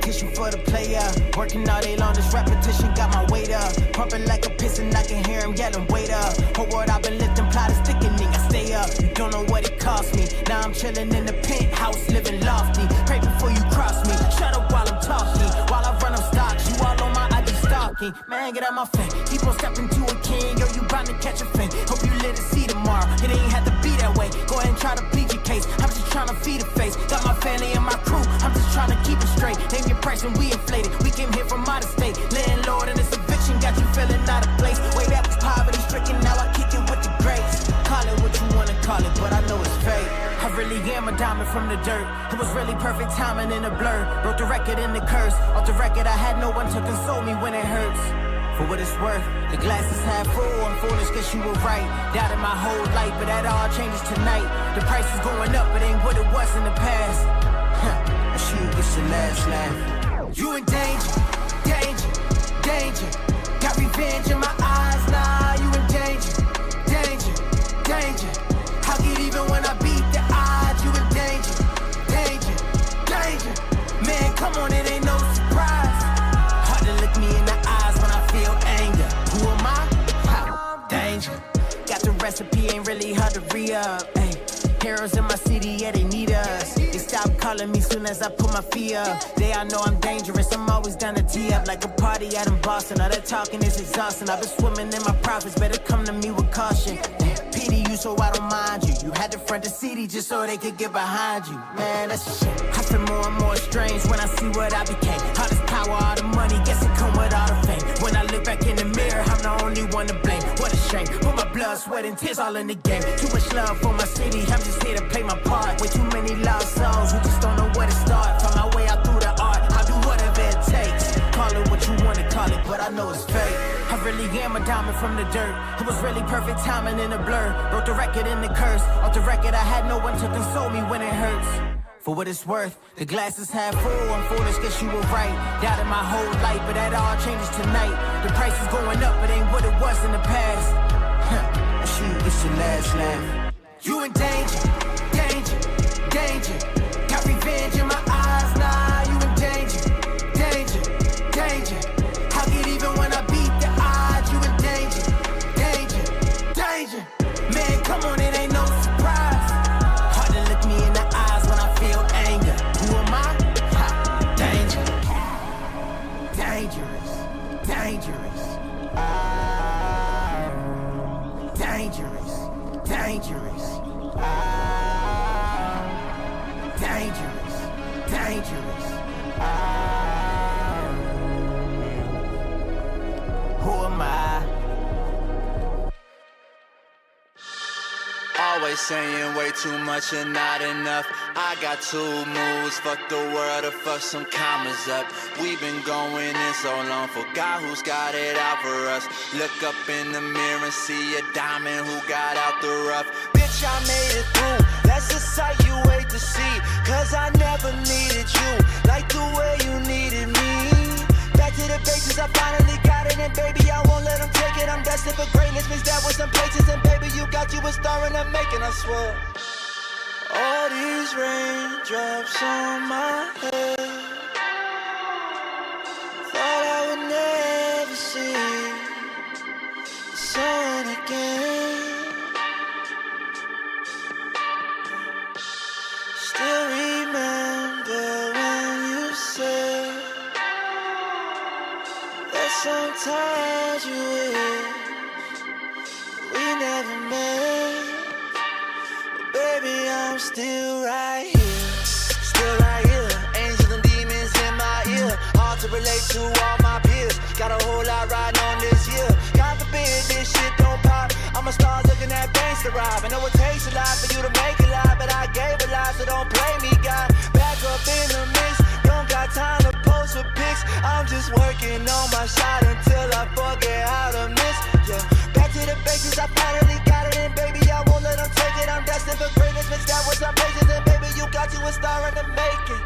competition for the player. Working all day long, this repetition got my weight up. Pumping like a piston, I can hear him yelling, wait up. Whole world I've been lifting, plot is thickening, I stay up. You don't know what it cost me. Now I'm chilling in the penthouse, living lofty. Pray before you cross me. Shut up while I'm talking. While I run up stocks, you all on my IG stalking. Man, get out my face. Keep on stepping to a king, yo, you bound to catch a fin. Hope you live to see tomorrow. It ain't have to be that way. Go ahead and try to plead your case. I'm just trying to feed a face. Got my family and my crew. I'm just trying to keep it straight. Name your price and we inflated. We came here from out of state. Landlord and this eviction got you feeling out of place. Way that was poverty stricken. Now I kick it with the greats. Call it what you wanna call it, but I know it's fake. I really am a diamond from the dirt. It was really perfect timing in a blur. Wrote the record in the curse. Off the record, I had no one to console me when it hurts. For what it's worth, the glass is half full. I'm foolish, guess you were right. Doubted my whole life, but that all changes tonight. The price is going up, it ain't what it was in the past. I shoot gets the last laugh. You in danger, danger, danger. Got revenge in my eyes, nah, you in danger, danger, danger. I'll get even when I beat the odds. You in danger, danger, danger. Man, come on, it ain't no surprise. Hard to look me in the eyes when I feel anger. Who am I? Ha, danger. Got the recipe, ain't really hard to re-up. Ay. Heroes in my city, yeah, they need us. They stop calling me soon as I put my feet up. They all know I'm dangerous, I'm always down to tee up. Like a party out in Boston, all that talking is exhausting. I've been swimming in my profits, better come to me with caution. Pity you so I don't mind you. You had to front the city just so they could get behind you. Man, that's a shame. I feel more and more strange when I see what I became. All this power, all the money, guess it come with all the fame. When I look back in the mirror, I'm the only one to blame. What a shame. Put my blood, sweat, and tears all in the game. Too much love for my city, I'm just here to play my part. Way too many lost souls who just don't know where to start. Find my way out through the art, I'll do whatever it takes. Call it what you wanna call it, but I know it's fake. I really am a diamond from the dirt. It was really perfect timing in a blur. Wrote the record in the curse. Off the record, I had no one to console me when it hurts. For what it's worth, the glass is half full. I'm foolish, guess you were right. Doubted my whole life, but that all changes tonight. The price is going up, it ain't what it was in the past. I shoot, it's your last laugh. You in danger, danger, danger. Got revenge in my eyes, nah, you in danger, danger, danger. I'll get even when I beat the odds. You in danger, danger, danger. Man, come on, it ain't no surprise. Hard to look me in the eyes when I feel anger. Who am I? Ha, danger. Dangerous, dangerous. Dangerous, dangerous. Dangerous, dangerous. Who am I? Always saying way too much and not enough. I got two moves, fuck the world or fuck some commas up. We've been going in so long, forgot who's got it out for us. Look up in the mirror and see a diamond who got out the rough. Bitch, I made it through, that's a sight you wait to see. Cause I never needed you, like the way you needed me. Back to the basics, I finally got it. And baby, I won't let them take it. I'm destined for greatness, mixed that with some places. And baby, you got you a star in the making, I swear. All these raindrops on my head, thought I would never see the sun again. Still remember when you said that sometimes you wish we never met. Baby, I'm still right here, still right here. Angels and demons in my ear, hard to relate to all my peers. Got a whole lot riding on this year. God forbid this shit don't pop. I'ma start looking at things to rob. I know it takes a lot for you to make a lot, but I gave a lot, so don't play me, God. Back up in the mix, don't got time to post for pics. I'm just working on my shot until I forget how to miss. Yeah, back to the basics, I finally got it. And baby, I won't let them take it. I'm destined for greatness, mixed that with some patience. And baby, you got you a star in the making.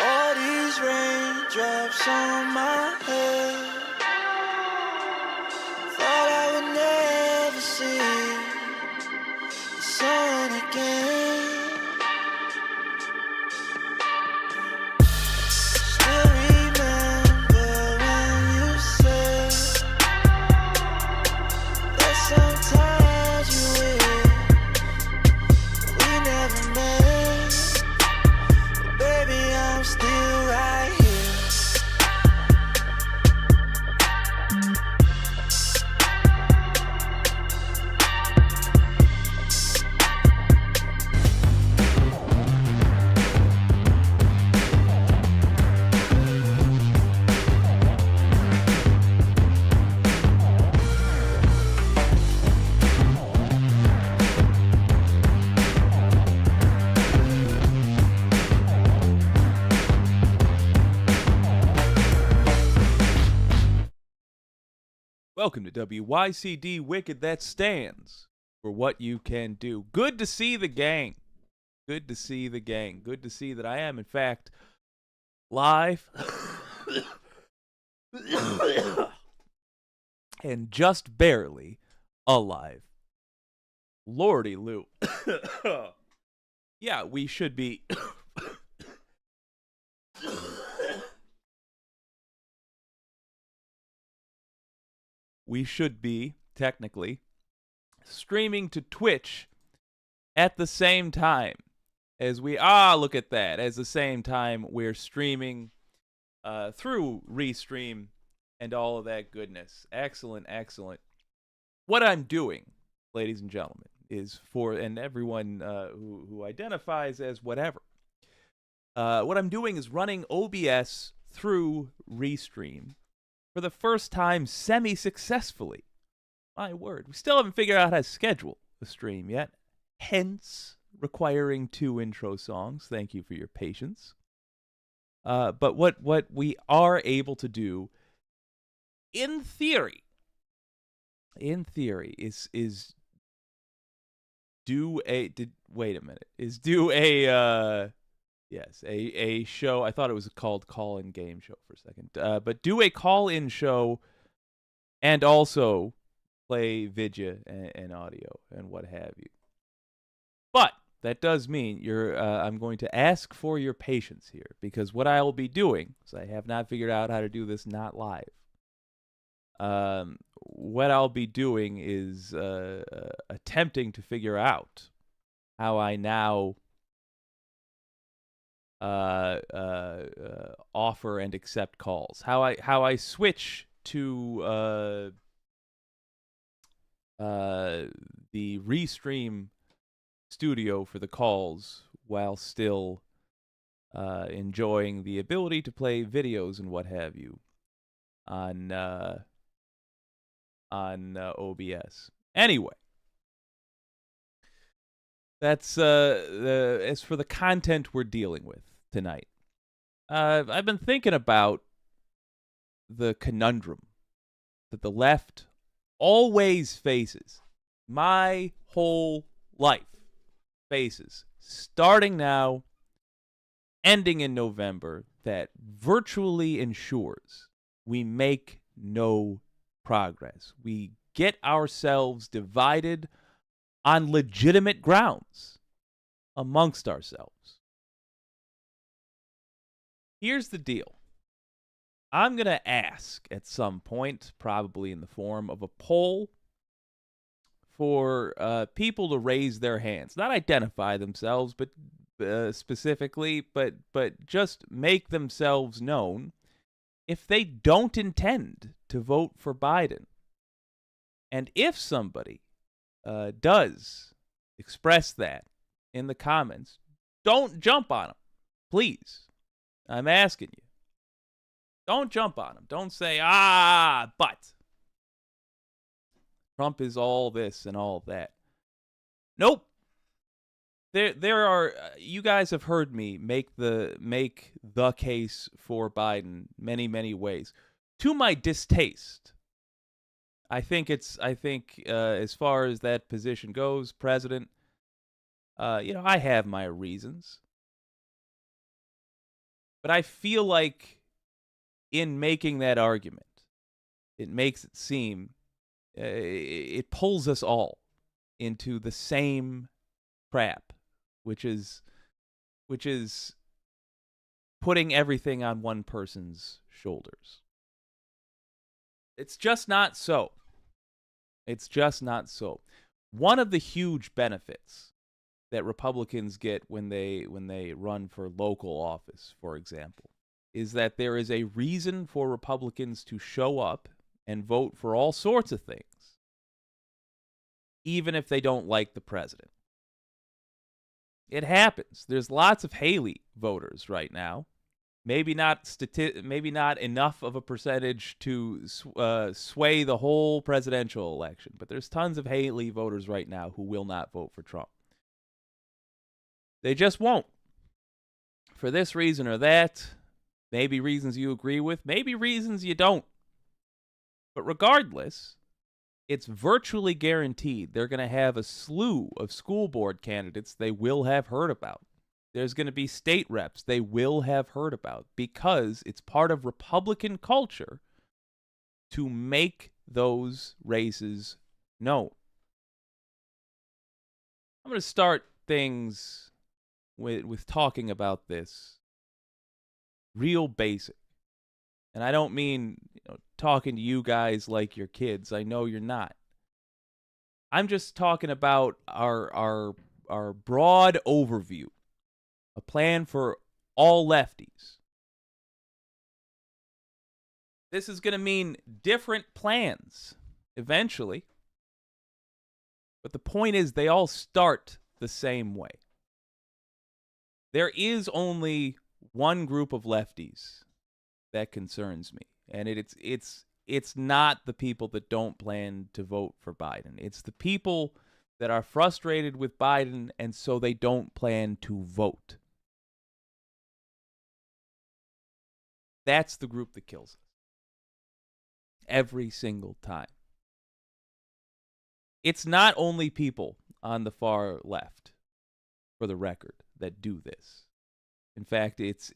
All these raindrops on my head, thought I would never see the sun again. Welcome to WYCD Wicked That Stands for What You Can Do. Good to see the gang. Good to see the gang. Good to see that I am, in fact, live and just barely alive. Lordy Lou. Yeah, we should be... we should be, technically, streaming to Twitch at the same time as we... look at that. At the same time, we're streaming through Restream and all of that goodness. Excellent, excellent. What I'm doing, ladies and gentlemen, is for... and everyone who identifies as whatever. What I'm doing is running OBS through Restream for the first time semi-successfully. My word. We still haven't figured out how to schedule the stream yet. Hence, requiring 2 intro songs. Thank you for your patience. But what we are able to do, in theory, is do a... wait a minute. Is do a... yes, a show. I thought it was called call-in game show for a second. But do a call-in show and also play video and audio and what have you. But that does mean I'm going to ask for your patience here, because what I will be doing, because I have not figured out how to do this not live, what I'll be doing is attempting to figure out how I now offer and accept calls. How I switch to the Restream studio for the calls while still enjoying the ability to play videos and what have you on OBS. Anyway, that's as for the content we're dealing with tonight. I've been thinking about the conundrum that the left always faces. My whole life faces, starting now, ending in November, that virtually ensures we make no progress. We get ourselves divided on legitimate grounds amongst ourselves. Here's the deal. I'm going to ask at some point, probably in the form of a poll, for people to raise their hands. Not identify themselves, but specifically, but just make themselves known if they don't intend to vote for Biden. And if somebody does express that in the comments, don't jump on them, please. I'm asking you. Don't jump on them. Don't say, but Trump is all this and all that. Nope. There are, you guys have heard me make the case for Biden many ways. To my distaste, I think as far as that position goes, president, I have my reasons. But I feel like in making that argument, it makes it seem, it pulls us all into the same trap, which is putting everything on one person's shoulders. It's just not so. It's just not so. One of the huge benefits that Republicans get when they run for local office, for example, is that there is a reason for Republicans to show up and vote for all sorts of things, even if they don't like the president. It happens. There's lots of Haley voters right now. Maybe not enough of a percentage to sway the whole presidential election, but there's tons of Haley voters right now who will not vote for Trump. They just won't. For this reason or that, maybe reasons you agree with, maybe reasons you don't. But regardless, it's virtually guaranteed they're going to have a slew of school board candidates they will have heard about. There's going to be state reps they will have heard about because it's part of Republican culture to make those races known. I'm going to start things with talking about this real basic. And I don't mean talking to you guys like you're kids. I know you're not. I'm just talking about our broad overview, a plan for all lefties. This is going to mean different plans eventually. But the point is they all start the same way. There is only one group of lefties that concerns me, and it's not the people that don't plan to vote for Biden. It's the people that are frustrated with Biden and so they don't plan to vote. That's the group that kills us. Every single time. It's not only people on the far left, for the record, that do this. In fact, it's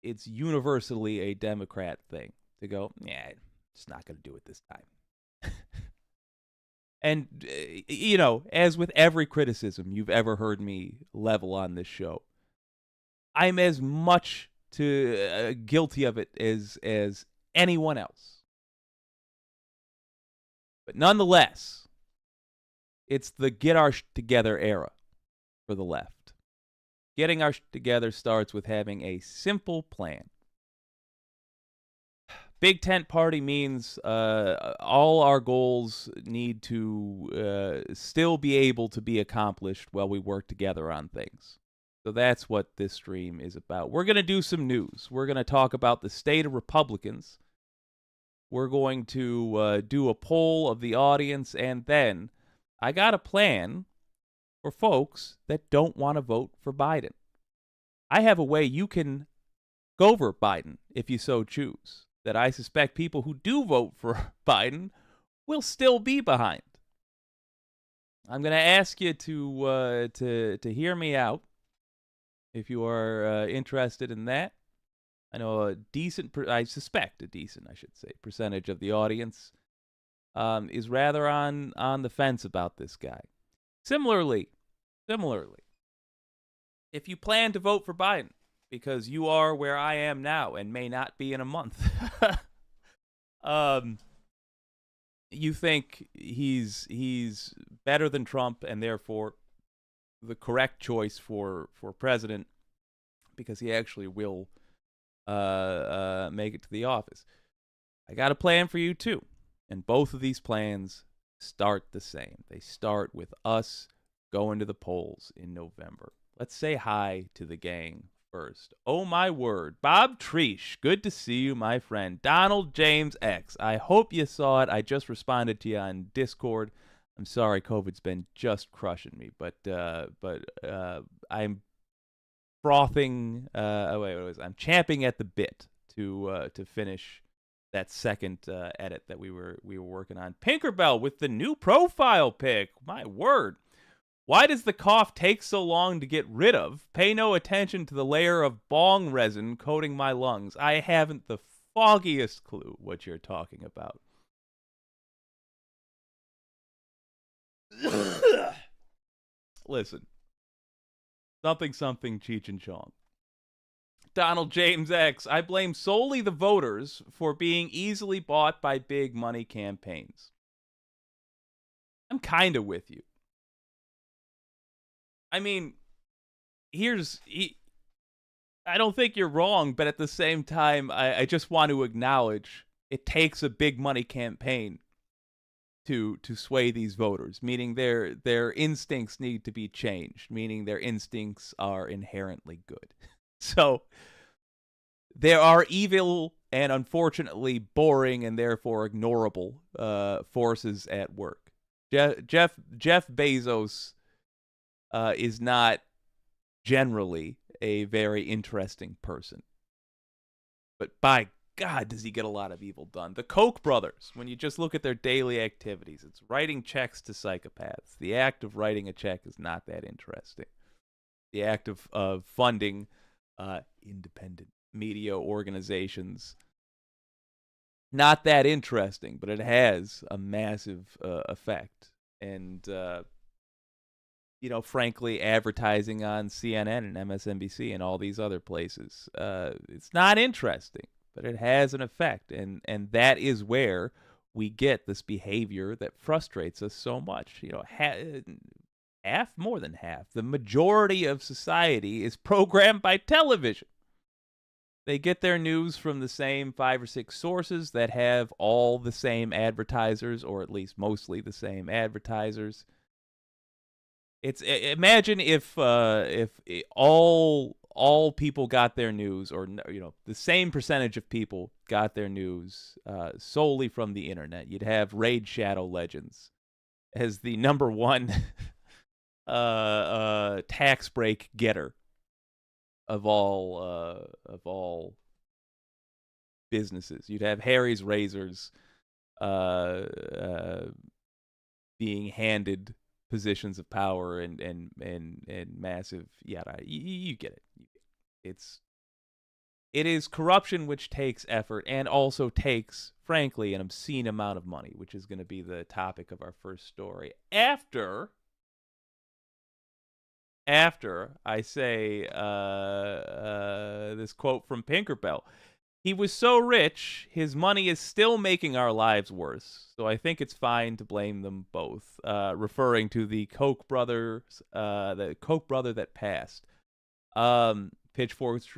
universally a Democrat thing to go, yeah, just not going to do it this time. And, as with every criticism you've ever heard me level on this show, I'm as much guilty of it as anyone else. But nonetheless, it's the get our together era for the left. Getting our together starts with having a simple plan. Big tent party means all our goals need to still be able to be accomplished while we work together on things. So that's what this stream is about. We're going to do some news. We're going to talk about the state of Republicans. We're going to do a poll of the audience, and then I got a plan for folks that don't want to vote for Biden. I have a way you can go for Biden if you so choose, that I suspect people who do vote for Biden will still be behind. I'm going to ask you to hear me out if you are interested in that. I know I suspect a decent percentage of the audience is rather on the fence about this guy. Similarly, if you plan to vote for Biden because you are where I am now and may not be in a month, you think he's better than Trump and therefore the correct choice for president because he actually will make it to the office. I got a plan for you too. And both of these plans start the same. They start with us going to the polls in November. Let's say hi to the gang first. Oh my word. Bob Treesh, good to see you, my friend. Donald James X, I hope you saw it. I just responded to you on Discord. I'm sorry, COVID's been just crushing me, but I'm frothing. I'm champing at the bit to finish that second edit that we were working on. Pinkerbell with the new profile pic. My word. Why does the cough take so long to get rid of? Pay no attention to the layer of bong resin coating my lungs. I haven't the foggiest clue what you're talking about. Listen. Something, Cheech and Chong. Donald James X, I blame solely the voters for being easily bought by big money campaigns. I'm kind of with you. I mean, I don't think you're wrong, but at the same time, I just want to acknowledge it takes a big money campaign to sway these voters, meaning their instincts need to be changed, meaning their instincts are inherently good. So there are evil and unfortunately boring and therefore ignorable forces at work. Jeff Bezos is not generally a very interesting person. But by God, does he get a lot of evil done. The Koch brothers, when you just look at their daily activities, it's writing checks to psychopaths. The act of writing a check is not that interesting. The act of funding independent media organizations, not that interesting, but it has a massive effect. And, frankly, advertising on CNN and MSNBC and all these other places, it's not interesting, but it has an effect. And that is where we get this behavior that frustrates us so much. More than half, the majority of society is programmed by television. They get their news from the same 5 or 6 sources that have all the same advertisers, or at least mostly the same advertisers. Imagine if all people got their news, or the same percentage of people got their news solely from the internet. You'd have Raid Shadow Legends as the number one tax break getter of all businesses. You'd have Harry's Razors being handed positions of power and massive yada. You get it. It is corruption which takes effort and also takes, frankly, an obscene amount of money, which is going to be the topic of our first story. After I say this quote from Pinkerbell. He was so rich, his money is still making our lives worse. So I think it's fine to blame them both. Referring to the Koch brothers, the Koch brother that passed. Pitchfork's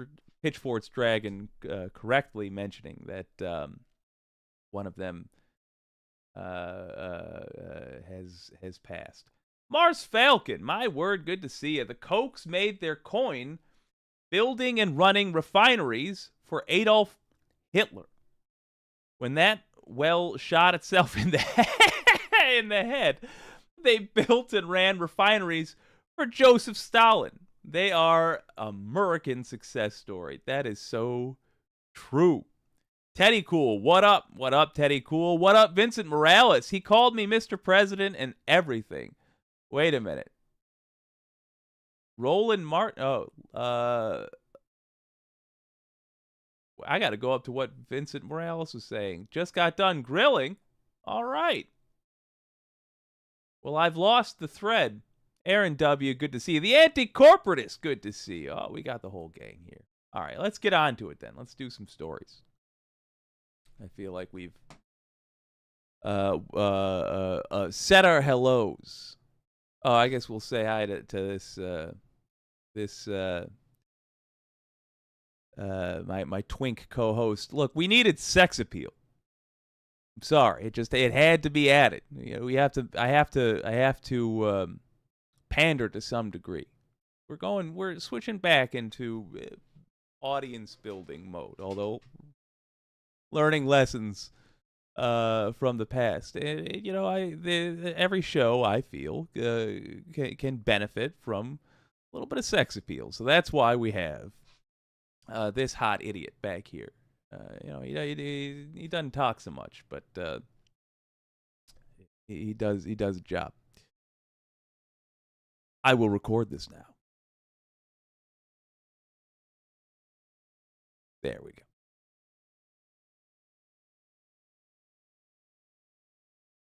Dragon correctly mentioning that one of them has passed. Mars Falcon, my word, good to see you. The Kochs made their coin building and running refineries for Adolf Hitler. When that well shot itself in the head, they built and ran refineries for Joseph Stalin. They are American success story. That is so true. Teddy Cool, what up? What up, Teddy Cool? What up, Vincent Morales? He called me Mr. President and everything. Wait a minute. Roland Martin. I got to go up to what Vincent Morales was saying. Just got done grilling. All right. Well, I've lost the thread. Aaron W., good to see you. The anti-corporatist, good to see you. Oh, we got the whole gang here. All right, let's get on to it then. Let's do some stories. I feel like we've said our hellos. Oh, I guess we'll say hi to this my twink co-host. Look, we needed sex appeal. I'm sorry, it had to be added. I have to pander to some degree. We're switching back into audience building mode, although learning lessons from the past. Every show, I feel, can benefit from a little bit of sex appeal. So that's why we have this hot idiot back here. He doesn't talk so much, but he does a job. I will record this now. There we go.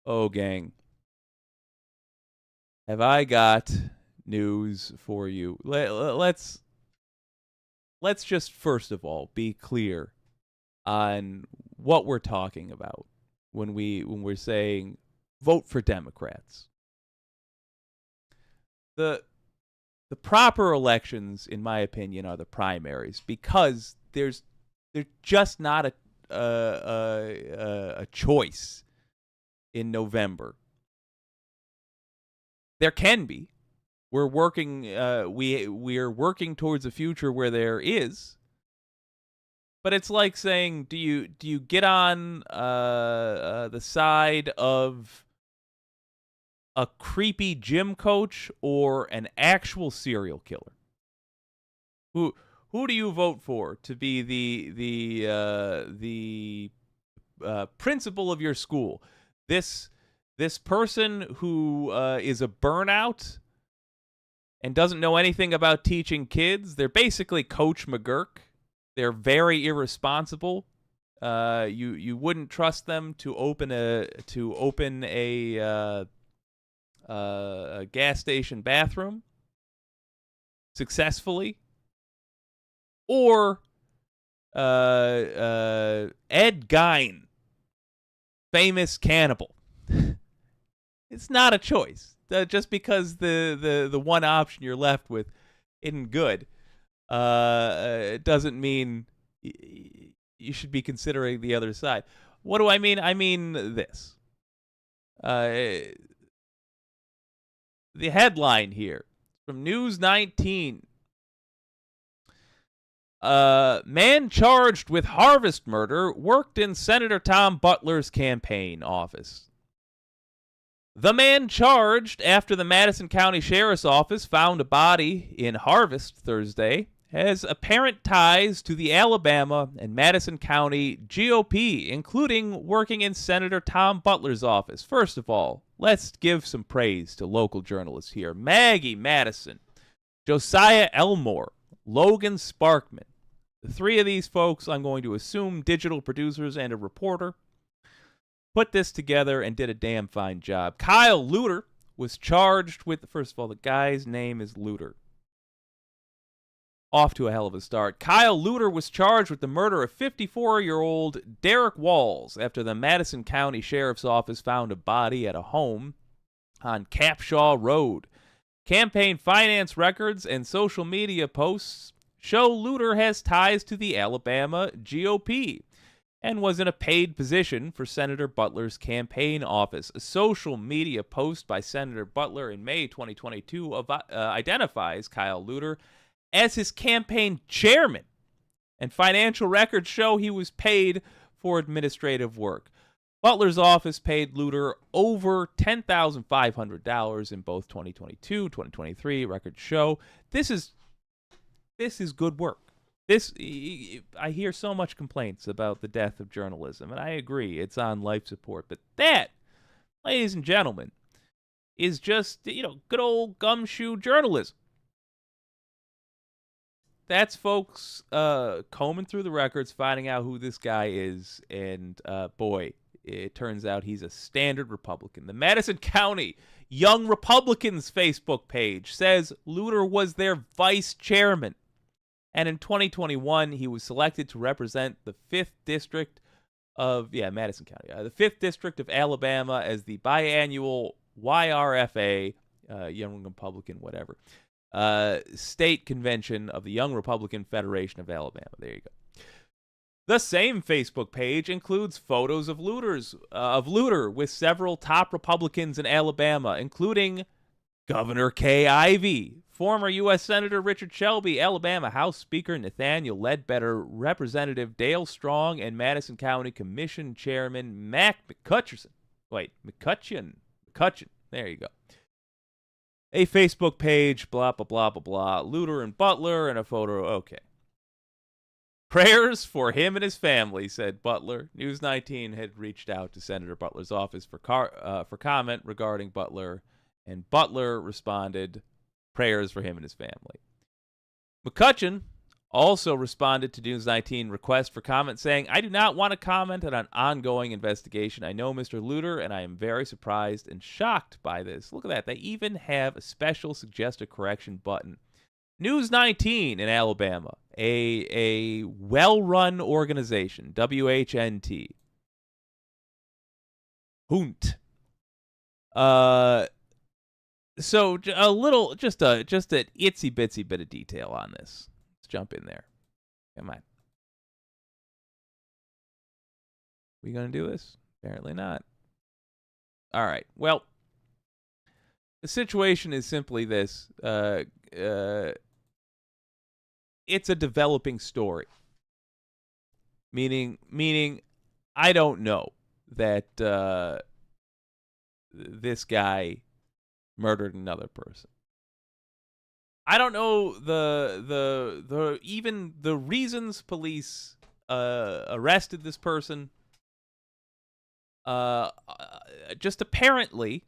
Oh, gang. Have I got news for you? Let's just first of all be clear on what we're talking about when we're saying vote for Democrats. The proper elections, in my opinion, are the primaries, because there's just not a choice in November. There can be. We're working. We are working towards a future where there is. But it's like saying, do you get on the side of a creepy gym coach or an actual serial killer? Who do you vote for to be the principal of your school? This person who is a burnout and doesn't know anything about teaching kids. They're basically Coach McGurk. They're very irresponsible. You wouldn't trust them to open a gas station bathroom successfully. Or Ed Gein, famous cannibal. It's not a choice. Just because the one option you're left with isn't good, it doesn't mean you should be considering the other side. What do I mean? I mean this. The headline here from News 19. Man charged with harvest murder worked in Senator Tom Butler's campaign office. The man charged after the Madison County Sheriff's Office found a body in Harvest Thursday has apparent ties to the Alabama and Madison County GOP, including working in Senator Tom Butler's office. First of all, let's give some praise to local journalists here. Maggie Madison, Josiah Elmore, Logan Sparkman. The three of these folks, I'm going to assume digital producers and a reporter, put this together and did a damn fine job. Kyle Luter was charged with, first of all, the guy's name is Luter. Off to a hell of a start. Kyle Luter was charged with the murder of 54-year-old Derek Walls after the Madison County Sheriff's Office found a body at a home on Capshaw Road. Campaign finance records and social media posts show Luter has ties to the Alabama GOP and was in a paid position for Senator Butler's campaign office. A social media post by Senator Butler in May 2022 identifies Kyle Luter as his campaign chairman, and financial records show he was paid for administrative work. Butler's office paid Luter over $10,500 in both 2022, 2023. Records show this is good work. I hear so much complaints about the death of journalism, and I agree, it's on life support. But that, ladies and gentlemen, is just, good old gumshoe journalism. That's folks combing through the records, finding out who this guy is, and boy, it turns out he's a standard Republican. The Madison County Young Republicans Facebook page says Luter was their vice chairman. And in 2021, he was selected to represent the 5th District of, Madison County, the 5th District of Alabama as the biannual YRFA, Young Republican, whatever, state convention of the Young Republican Federation of Alabama. There you go. The same Facebook page includes photos of Luter with several top Republicans in Alabama, including Governor Kay Ivey, former U.S. Senator Richard Shelby, Alabama House Speaker Nathaniel Ledbetter, Representative Dale Strong, and Madison County Commission Chairman Mac McCutcheon. McCutcheon. There you go. A Facebook page, blah, blah, blah, blah, blah. Luter and Butler, and a photo. Okay. Prayers for him and his family, said Butler. News 19 had reached out to Senator Butler's office for comment regarding Butler, and Butler responded, prayers for him and his family. McCutcheon also responded to News 19 request for comment, saying, I do not want to comment on an ongoing investigation. I know Mr. Luter, and I am very surprised and shocked by this. Look at that. They even have a special suggest a correction button. News 19 in Alabama, a well-run organization, WHNT. Hunt. So a little, just an itsy bitsy bit of detail on this. Let's jump in there. Come on. We gonna do this? Apparently not. All right. Well, the situation is simply this. It's a developing story. Meaning, I don't know that this guy murdered another person. I don't know even the reasons police arrested this person. Just apparently,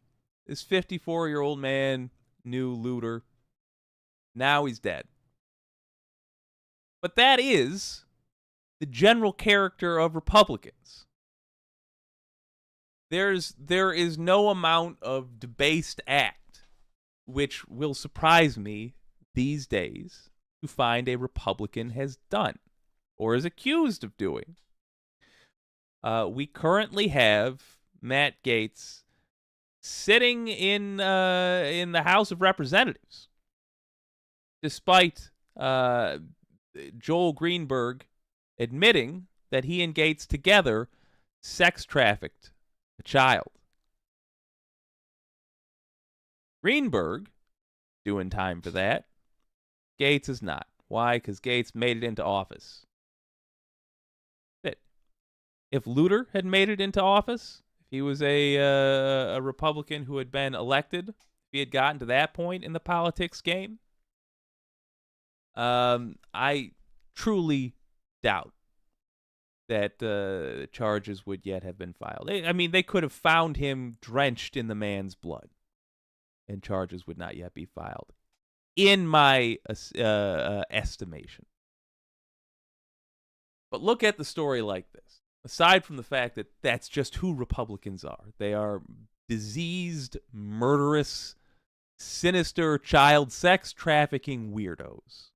this 54-year-old man knew Luter. Now he's dead. But that is the general character of Republicans. There is no amount of debased act which will surprise me these days to find a Republican has done or is accused of doing. We currently have Matt Gaetz sitting in the House of Representatives, despite Joel Greenberg admitting that he and Gaetz together sex trafficked a child. Greenberg doing time for that. Gaetz is not. Why? Because Gaetz made it into office. If Luter had made it into office, if he was a Republican who had been elected, if he had gotten to that point in the politics game, I truly doubt that charges would yet have been filed. I mean, they could have found him drenched in the man's blood, and charges would not yet be filed, in my estimation. But look at the story like this. Aside from the fact that that's just who Republicans are. They are diseased, murderous, sinister, child sex trafficking weirdos.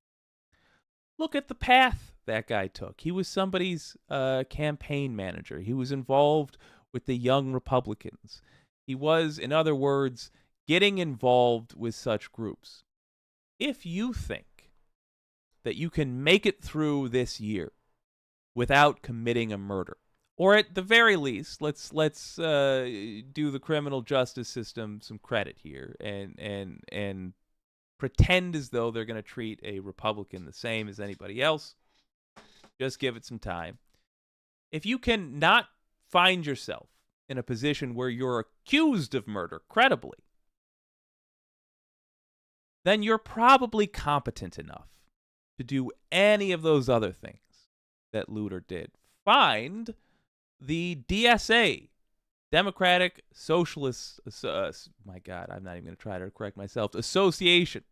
Look at the path that guy took. He was somebody's campaign manager. He was involved with the young Republicans. He was, in other words, getting involved with such groups. If you think that you can make it through this year without committing a murder, or at the very least, let's do the criminal justice system some credit here and pretend as though they're going to treat a Republican the same as anybody else. Just give it some time. If you can not find yourself in a position where you're accused of murder credibly, then you're probably competent enough to do any of those other things that Luter did. Find the DSA, Democratic Socialist, my God, I'm not even going to try to correct myself, Association.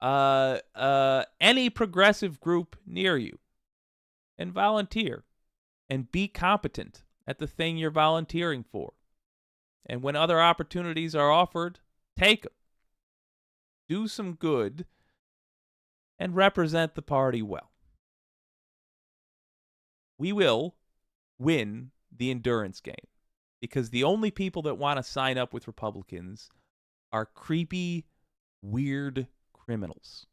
Any progressive group near you, and volunteer, and be competent at the thing you're volunteering for. And when other opportunities are offered, take them. Do some good, and represent the party well. We will win the endurance game, because the only people that want to sign up with Republicans are creepy, weird criminals.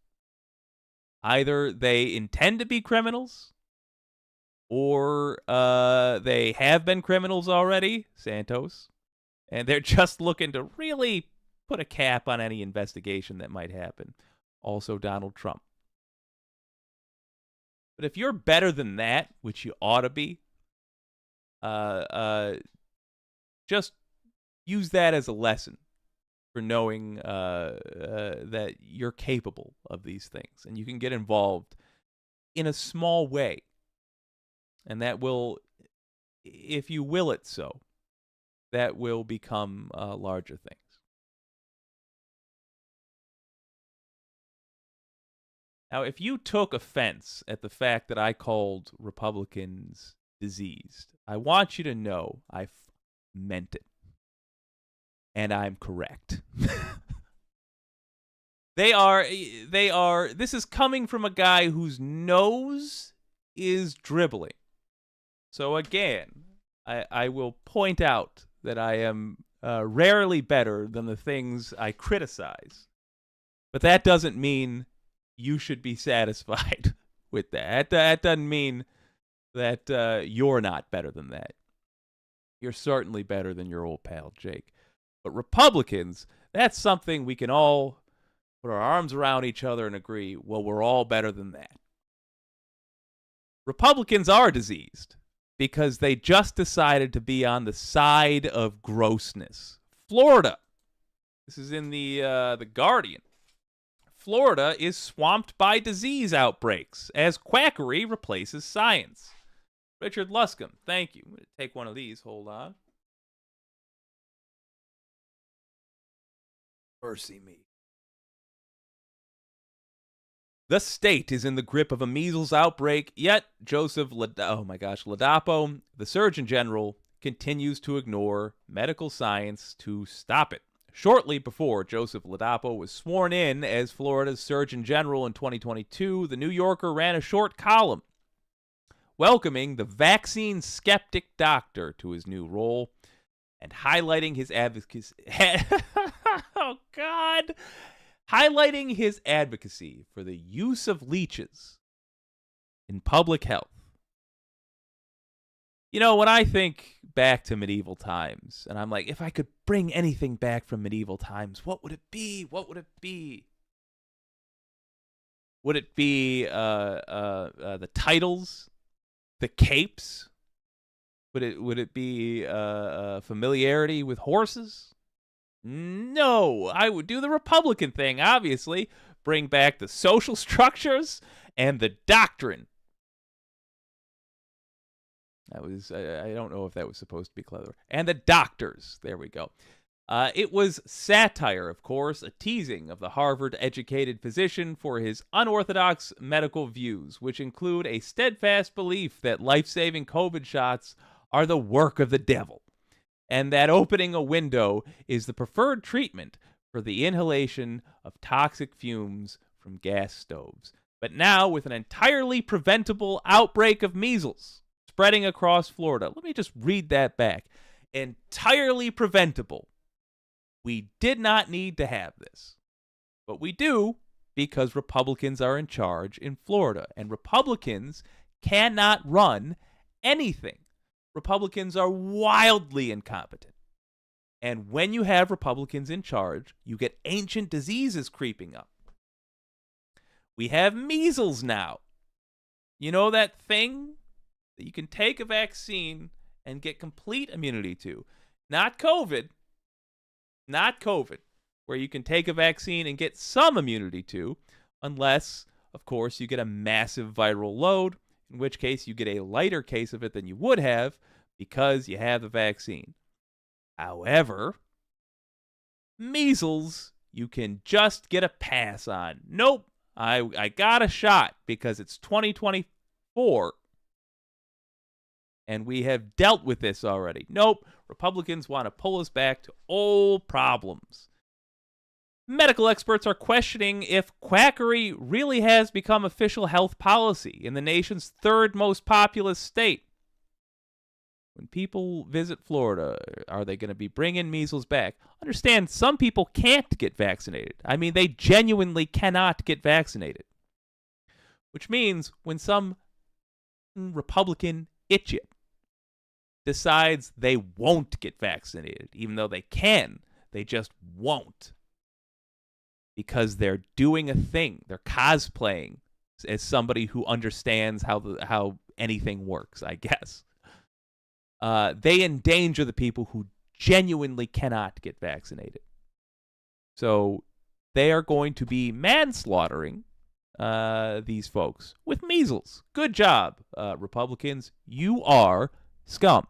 Either they intend to be criminals, or they have been criminals already, Santos, and they're just looking to really put a cap on any investigation that might happen. Also Donald Trump. But if you're better than that, which you ought to be, just use that as a lesson for knowing that you're capable of these things. And you can get involved in a small way. And that will, if you will it so, that will become larger things. Now, if you took offense at the fact that I called Republicans diseased, I want you to know I meant it. And I'm correct. They are, this is coming from a guy whose nose is dribbling. So again, I will point out that I am rarely better than the things I criticize. But that doesn't mean you should be satisfied with that. That doesn't mean that you're not better than that. You're certainly better than your old pal, Jake. But Republicans, that's something we can all put our arms around each other and agree, well, we're all better than that. Republicans are diseased because they just decided to be on the side of grossness. Florida. This is in the Guardian. Florida is swamped by disease outbreaks as quackery replaces science. Richard Luscombe, thank you. I'm going to take one of these. Hold on. Mercy me. The state is in the grip of a measles outbreak, yet Joseph Ladapo, the Surgeon General, continues to ignore medical science to stop it. Shortly before Joseph Ladapo was sworn in as Florida's Surgeon General in 2022, the New Yorker ran a short column welcoming the vaccine skeptic doctor to his new role and highlighting his advocacy. Oh, God. Highlighting his advocacy for the use of leeches in public health. You know, when I think back to medieval times, and I'm like, if I could bring anything back from medieval times, what would it be? What would it be? Would it be the titles, the capes? Would it be familiarity with horses? No, I would do the Republican thing, obviously. Bring back the social structures and the doctrine. That was, I don't know if that was supposed to be clever. And the doctors. There we go. It was satire, of course, a teasing of the Harvard-educated physician for his unorthodox medical views, which include a steadfast belief that life-saving COVID shots are the work of the devil, and that opening a window is the preferred treatment for the inhalation of toxic fumes from gas stoves. But now, with an entirely preventable outbreak of measles spreading across Florida, let me just read that back. Entirely preventable. We did not need to have this. But we do because Republicans are in charge in Florida, and Republicans cannot run anything. Republicans are wildly incompetent. And when you have Republicans in charge, you get ancient diseases creeping up. We have measles now. You know that thing that you can take a vaccine and get complete immunity to? Not COVID. Not COVID, where you can take a vaccine and get some immunity to, unless, of course, you get a massive viral load, in which case you get a lighter case of it than you would have because you have the vaccine. However, measles, you can just get a pass on. Nope, I got a shot because it's 2024, and we have dealt with this already. Nope, Republicans want to pull us back to old problems. Medical experts are questioning if quackery really has become official health policy in the nation's third most populous state. When people visit Florida, are they going to be bringing measles back? Understand, some people can't get vaccinated. I mean, they genuinely cannot get vaccinated. Which means when some Republican idiot decides they won't get vaccinated, even though they can, they just won't. Because they're doing a thing. They're cosplaying as somebody who understands how anything works, I guess. They endanger the people who genuinely cannot get vaccinated. So they are going to be manslaughtering these folks with measles. Good job, Republicans. You are scum.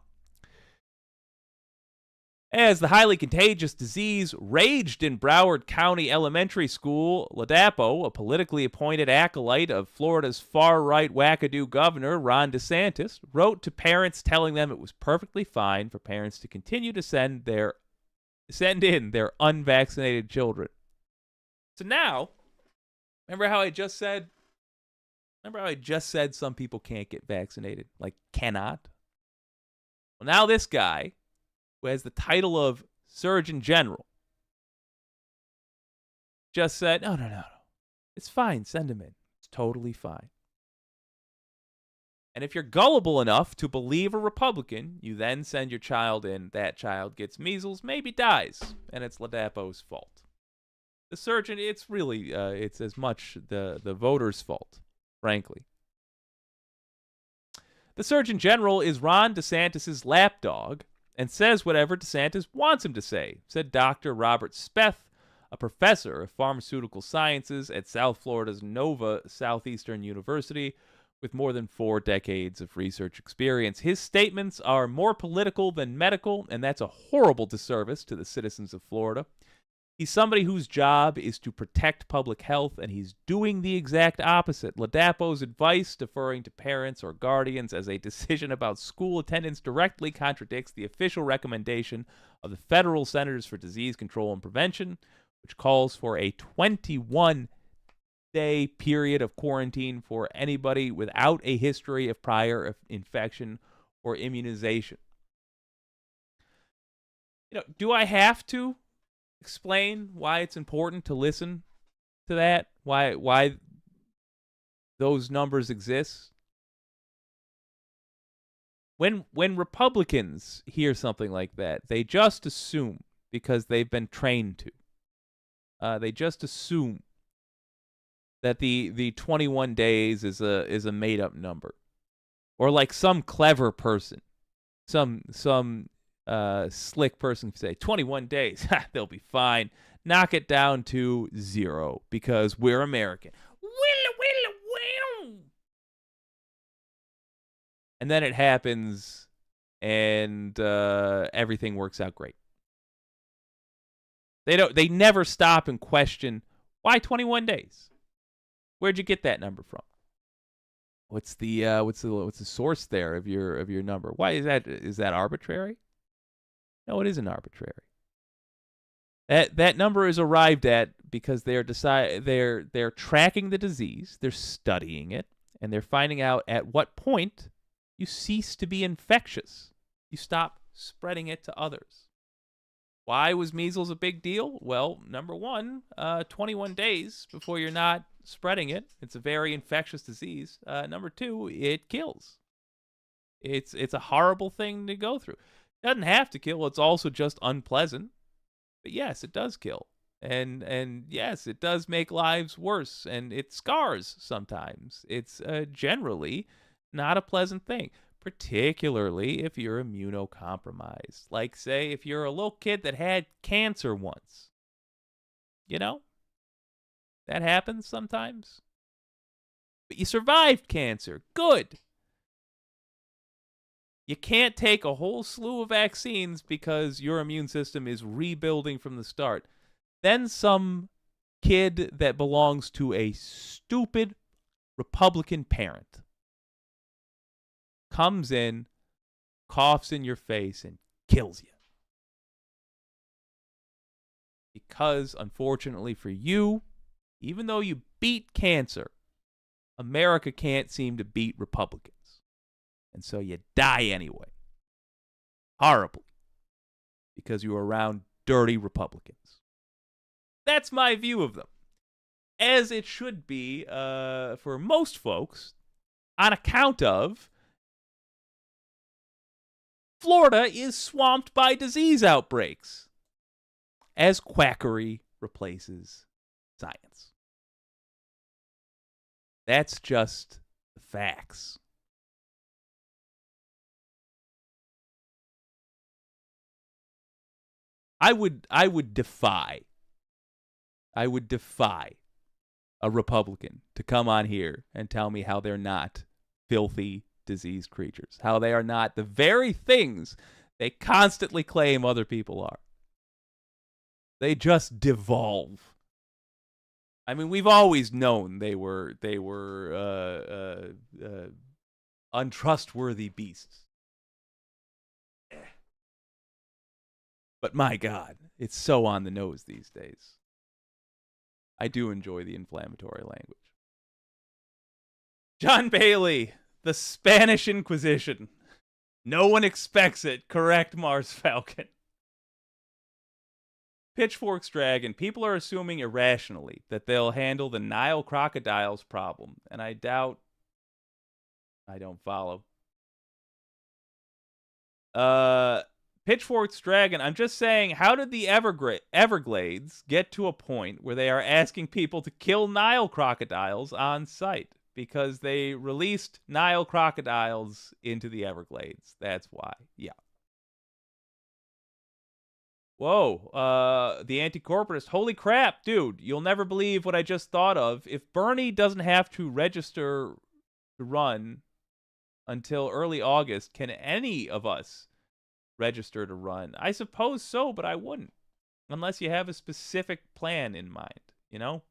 As the highly contagious disease raged in Broward County Elementary School, Ladapo, a politically appointed acolyte of Florida's far-right wackadoo governor, Ron DeSantis, wrote to parents telling them it was perfectly fine for parents to continue to send in their unvaccinated children. So now, remember how I just said some people can't get vaccinated? Like, cannot? Well, now this guy, who has the title of Surgeon General, just said, no. It's fine. Send him in. It's totally fine. And if you're gullible enough to believe a Republican, you then send your child in. That child gets measles, maybe dies, and it's Ladapo's fault. The surgeon, it's really, it's as much the voters' fault, frankly. The Surgeon General is Ron DeSantis' lapdog, and says whatever DeSantis wants him to say, said Dr. Robert Speth, a professor of pharmaceutical sciences at South Florida's Nova Southeastern University with more than 4 decades of research experience. His statements are more political than medical, and that's a horrible disservice to the citizens of Florida. He's somebody whose job is to protect public health, and he's doing the exact opposite. Ladapo's advice, deferring to parents or guardians as a decision about school attendance, directly contradicts the official recommendation of the Federal Centers for Disease Control and Prevention, which calls for a 21-day period of quarantine for anybody without a history of prior infection or immunization. Do I have to explain why it's important to listen to that? Why those numbers exist? When Republicans hear something like that, they just assume, because they've been trained to, they just assume that the 21 days is a made up number, or like some clever person, some slick person say 21 days, they'll be fine. Knock it down to 0 because we're American. And then it happens, and everything works out great. They never stop and question, why 21 days? Where'd you get that number from? What's the source there of your number? Why is that? Is that arbitrary? No, it isn't arbitrary. That number is arrived at because they're tracking the disease, they're studying it, and they're finding out at what point you cease to be infectious. You stop spreading it to others. Why was measles a big deal? Well, number one, 21 days before you're not spreading it. It's a very infectious disease. Number two, it kills. It's a horrible thing to go through. It doesn't have to kill. It's also just unpleasant. But yes, it does kill. And yes, it does make lives worse. And it scars sometimes. It's generally not a pleasant thing, particularly if you're immunocompromised. Like, say, if you're a little kid that had cancer once. That happens sometimes. But you survived cancer. Good. You can't take a whole slew of vaccines because your immune system is rebuilding from the start. Then some kid that belongs to a stupid Republican parent comes in, coughs in your face, and kills you. Because, unfortunately for you, even though you beat cancer, America can't seem to beat Republicans. And so you die anyway. Horribly. Because you were around dirty Republicans. That's my view of them. As it should be for most folks, on account of Florida is swamped by disease outbreaks as quackery replaces science. That's just the facts. I would defy a Republican to come on here and tell me how they're not filthy disease creatures, how they are not the very things they constantly claim other people are. They just devolve. I mean, we've always known they were untrustworthy beasts. But my God, it's so on the nose these days. I do enjoy the inflammatory language. John Bailey, the Spanish Inquisition. No one expects it. Correct, Mars Falcon. Pitchfork's Dragon. People are assuming irrationally that they'll handle the Nile crocodiles problem, and I doubt. I don't follow. Pitchfork's Dragon. I'm just saying, how did the Everglades get to a point where they are asking people to kill Nile crocodiles on site? Because they released Nile crocodiles into the Everglades. That's why. Yeah. Whoa, the anti-corporatist. Holy crap, dude. You'll never believe what I just thought of. If Bernie doesn't have to register to run until early August, can any of us register to run? I suppose so, but I wouldn't. Unless you have a specific plan in mind, you know?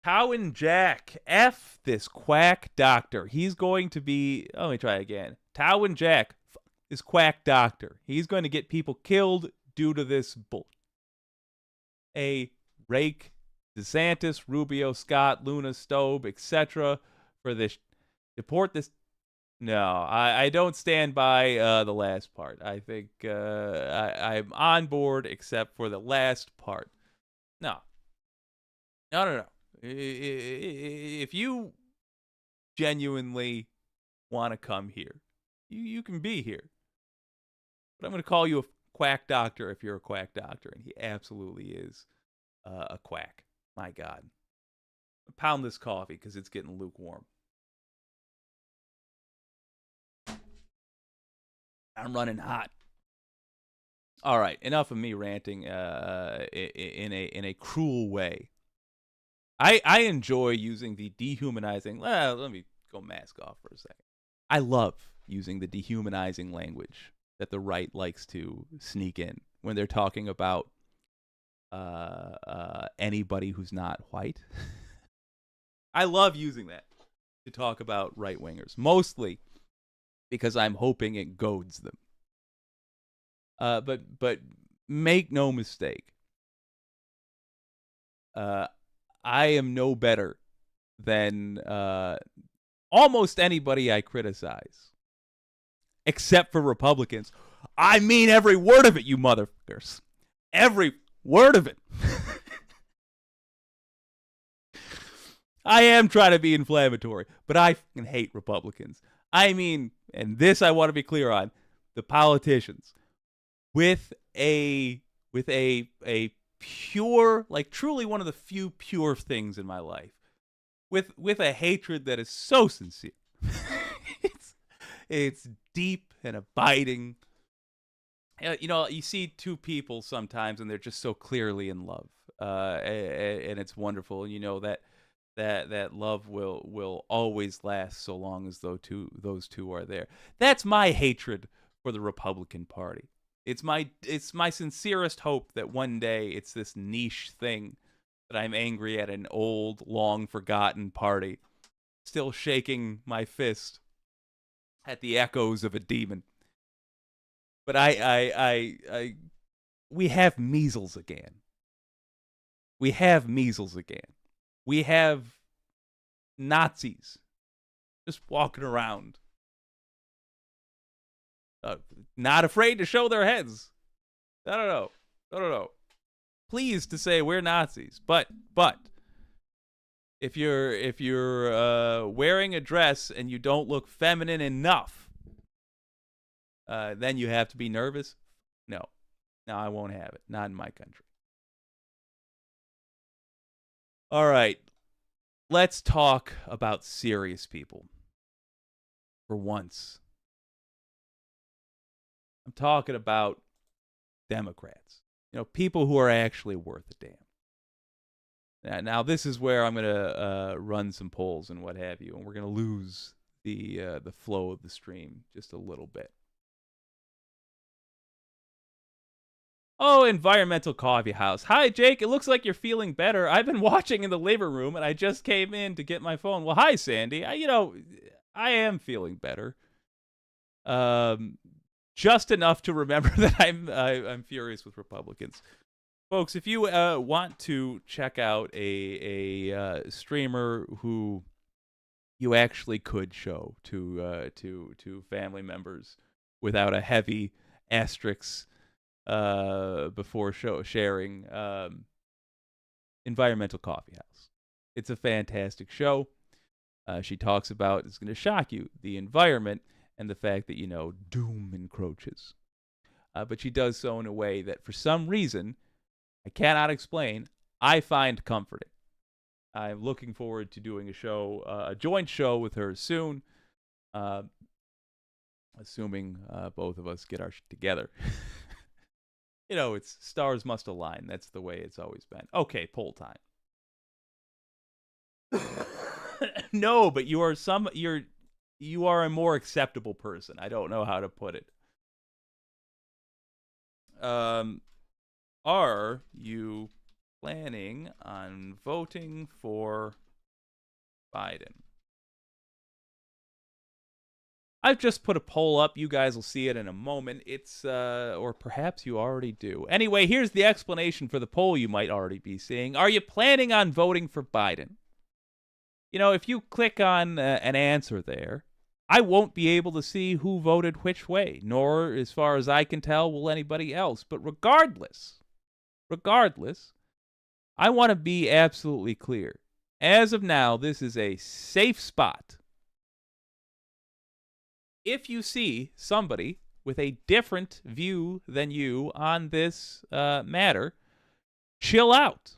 Cowan Jack. F this quack doctor. He's going to be... Let me try again. Cowan Jack. This quack doctor. He's going to get people killed due to this bull. A rake, DeSantis, Rubio, Scott, Luna, Stobe, etc. for this. Deport this. No, I don't stand by the last part. I think I'm on board except for the last part. No. No. If you genuinely want to come here, you can be here. But I'm going to call you a quack doctor if you're a quack doctor, and he absolutely is a quack. My God. Pound this coffee because it's getting lukewarm. I'm running hot. All right, enough of me ranting in a cruel way. I enjoy using the dehumanizing. Let me go mask off for a second. I love using the dehumanizing language that the right likes to sneak in when they're talking about anybody who's not white. I love using that to talk about right-wingers, mostly because I'm hoping it goads them. But make no mistake, I am no better than almost anybody I criticize. Except for Republicans. I mean every word of it, you motherfuckers. Every word of it. I am trying to be inflammatory, but I fucking hate Republicans. I mean, and this I want to be clear on, the politicians with a pure, like truly one of the few pure things in my life, with a hatred that is so sincere. It's deep and abiding. You know, you see two people sometimes, and they're just so clearly in love, and it's wonderful. And you know that love will always last so long as those two are there. That's my hatred for the Republican Party. It's my sincerest hope that one day it's this niche thing that I'm angry at an old, long forgotten party, still shaking my fist at the echoes of a demon. But we have measles again. We have measles again. We have Nazis just walking around, not afraid to show their heads. No. Pleased to say we're Nazis, but if you're wearing a dress and you don't look feminine enough, then you have to be nervous. No, I won't have it. Not in my country. All right, let's talk about serious people. For once, I'm talking about Democrats. You know, people who are actually worth a damn. Now this is where I'm gonna run some polls and what have you, and we're gonna lose the flow of the stream just a little bit. Oh, Environmental Coffee House. Hi, Jake. It looks like you're feeling better. I've been watching in the labor room, and I just came in to get my phone. Well, hi, Sandy. I am feeling better. Just enough to remember that I'm furious with Republicans. Folks, if you want to check out a streamer who you actually could show to family members without a heavy asterisk before sharing, Environmental Coffee House. It's a fantastic show. She talks about, it's going to shock you, the environment and the fact that, doom encroaches. But she does so in a way that, for some reason, I cannot explain, I find comforting. I'm looking forward to doing a joint show with her soon. assuming both of us get our shit together. It's stars must align. That's the way it's always been. Okay, poll time. No, but you are a more acceptable person. I don't know how to put it. Are you planning on voting for Biden? I've just put a poll up. You guys will see it in a moment. It's, or perhaps you already do. Anyway, here's the explanation for the poll you might already be seeing. Are you planning on voting for Biden? If you click on an answer there, I won't be able to see who voted which way, nor, as far as I can tell, will anybody else. But regardless, I want to be absolutely clear. As of now, this is a safe spot. If you see somebody with a different view than you on this matter, chill out.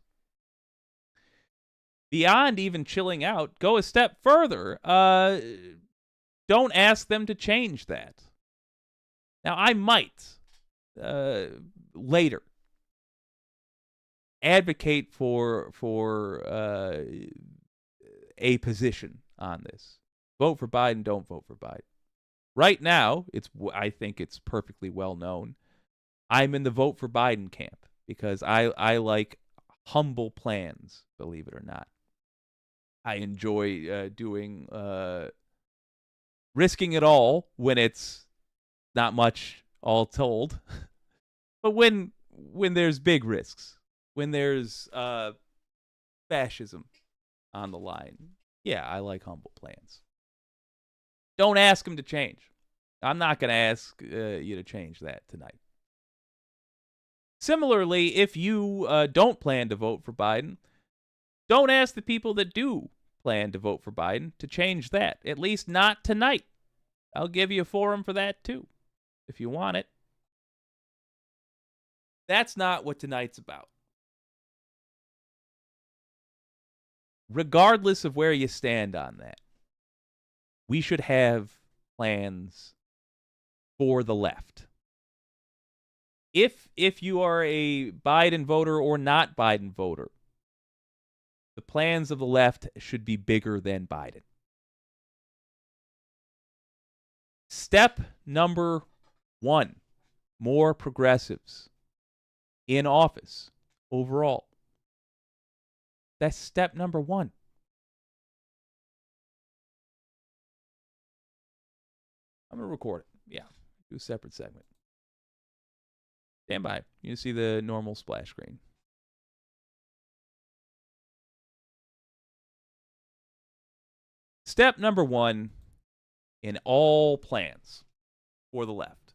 Beyond even chilling out, go a step further. Don't ask them to change that. Now, I might later advocate for a position on this. Vote for Biden, don't vote for Biden. Right now, I think it's perfectly well known. I'm in the vote for Biden camp because I like humble plans, believe it or not. I enjoy risking it all when it's not much all told. But when there's big risks, when there's fascism on the line, yeah, I like humble plans. Don't ask them to change. I'm not going to ask you to change that tonight. Similarly, if you don't plan to vote for Biden, don't ask the people that do plan to vote for Biden to change that. At least not tonight. I'll give you a forum for that too, if you want it. That's not what tonight's about. Regardless of where you stand on that, we should have plans for the left. If you are a Biden voter or not Biden voter, the plans of the left should be bigger than Biden. Step number 1, more progressives in office overall. That's step number 1. I'm going to record it. Yeah, do a separate segment. Stand by. You see the normal splash screen. Step number 1 in all plans for the left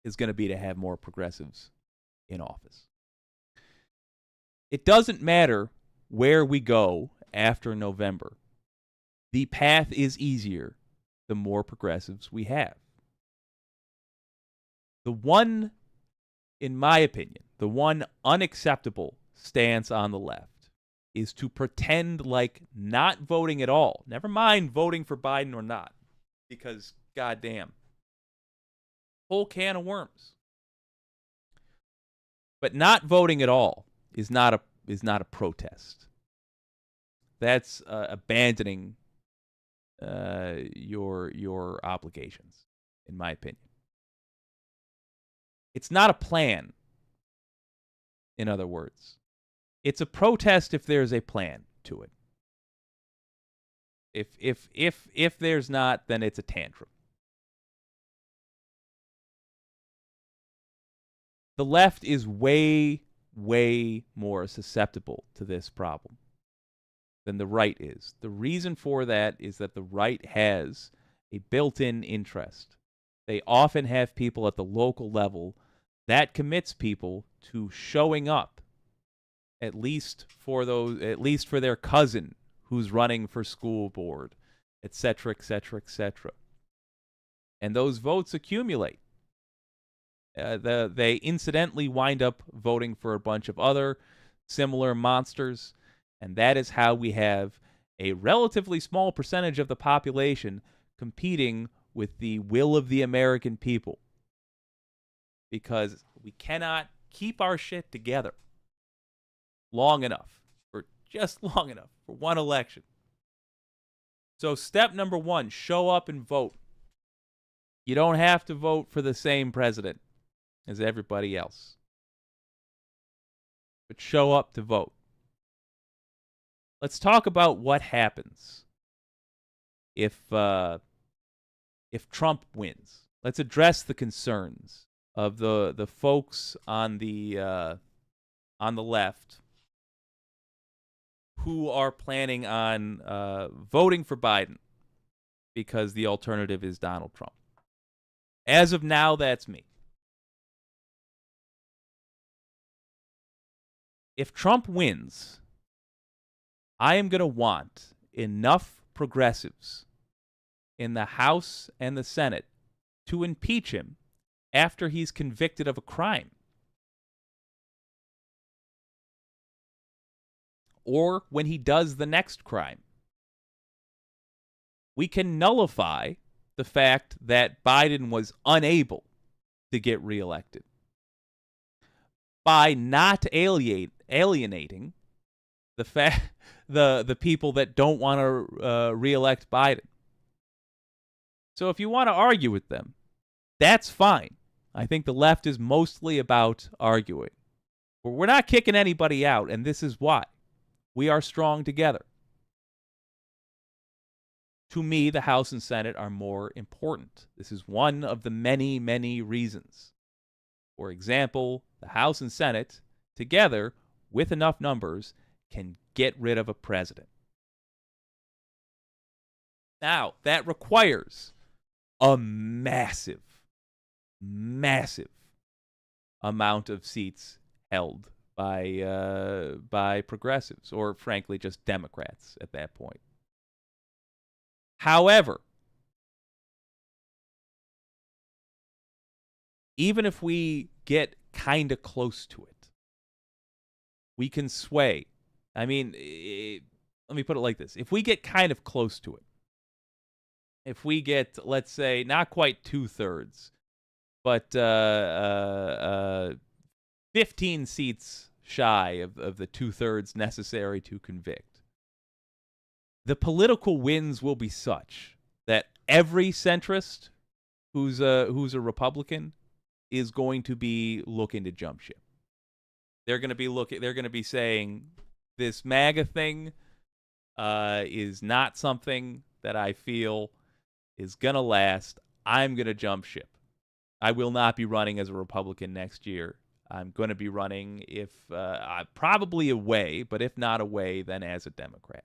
is going to be to have more progressives in office. It doesn't matter where we go after November. The path is easier the more progressives we have. The one, in my opinion, the one unacceptable stance on the left is to pretend like not voting at all. Never mind voting for Biden or not, because goddamn, whole can of worms. But not voting at all is not a protest. That's abandoning your obligations, in my opinion. It's not a plan, in other words. It's a protest if there's a plan to it. If there's not, then it's a tantrum. The left is way, way more susceptible to this problem than the right is. The reason for that is that the right has a built-in interest. They often have people at the local level that commits people to showing up, at least for their cousin who's running for school board, etc., etc., etc. And those votes accumulate. They incidentally wind up voting for a bunch of other similar monsters, and that is how we have a relatively small percentage of the population competing with the will of the American people, because we cannot keep our shit together long enough, or just long enough for one election. So step number 1, show up and vote. You don't have to vote for the same president as everybody else, but show up to vote. Let's talk about what happens if Trump wins. Let's address the concerns of the folks on the left who are planning on voting for Biden because the alternative is Donald Trump. As of now, that's me. If Trump wins, I am going to want enough progressives in the House and the Senate to impeach him after he's convicted of a crime, or when he does the next crime. We can nullify the fact that Biden was unable to get reelected by not alienating the people that don't want to reelect Biden. So if you want to argue with them, that's fine. I think the left is mostly about arguing. But we're not kicking anybody out, and this is why. We are strong together. To me, the House and Senate are more important. This is one of the many, many reasons. For example, the House and Senate, together, with enough numbers, can get rid of a president. Now, that requires a massive amount of seats held by progressives, or frankly, just Democrats at that point. However, even if we get kind of close to it, we can sway. I mean, let me put it like this. If we get kind of close to it, if we get, let's say, not quite 2/3, but 15 seats shy of the 2/3 necessary to convict, the political winds will be such that every centrist who's a Republican is going to be looking to jump ship. They're going to be saying, this MAGA thing is not something that I feel is going to last. I'm going to jump ship. I will not be running as a Republican next year. I'm going to be running, if probably away, but if not away, then as a Democrat.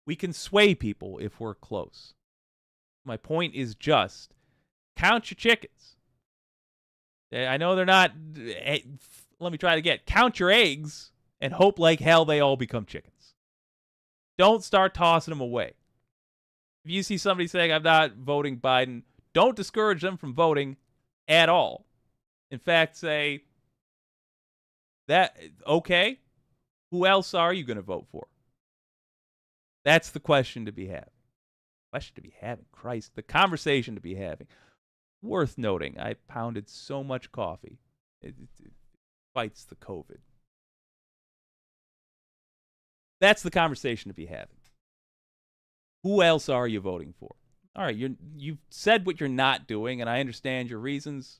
We can sway people if we're close. My point is just, count your chickens. I know they're not, let me try it again. Count your eggs and hope like hell they all become chickens. Don't start tossing them away. If you see somebody saying, I'm not voting Biden, don't discourage them from voting at all. In fact, say, that, okay, who else are you going to vote for? That's the question to be having. Christ, the conversation to be having. Worth noting, I pounded so much coffee. It fights the COVID. That's the conversation to be having. Who else are you voting for? All right, you've said what you're not doing, and I understand your reasons.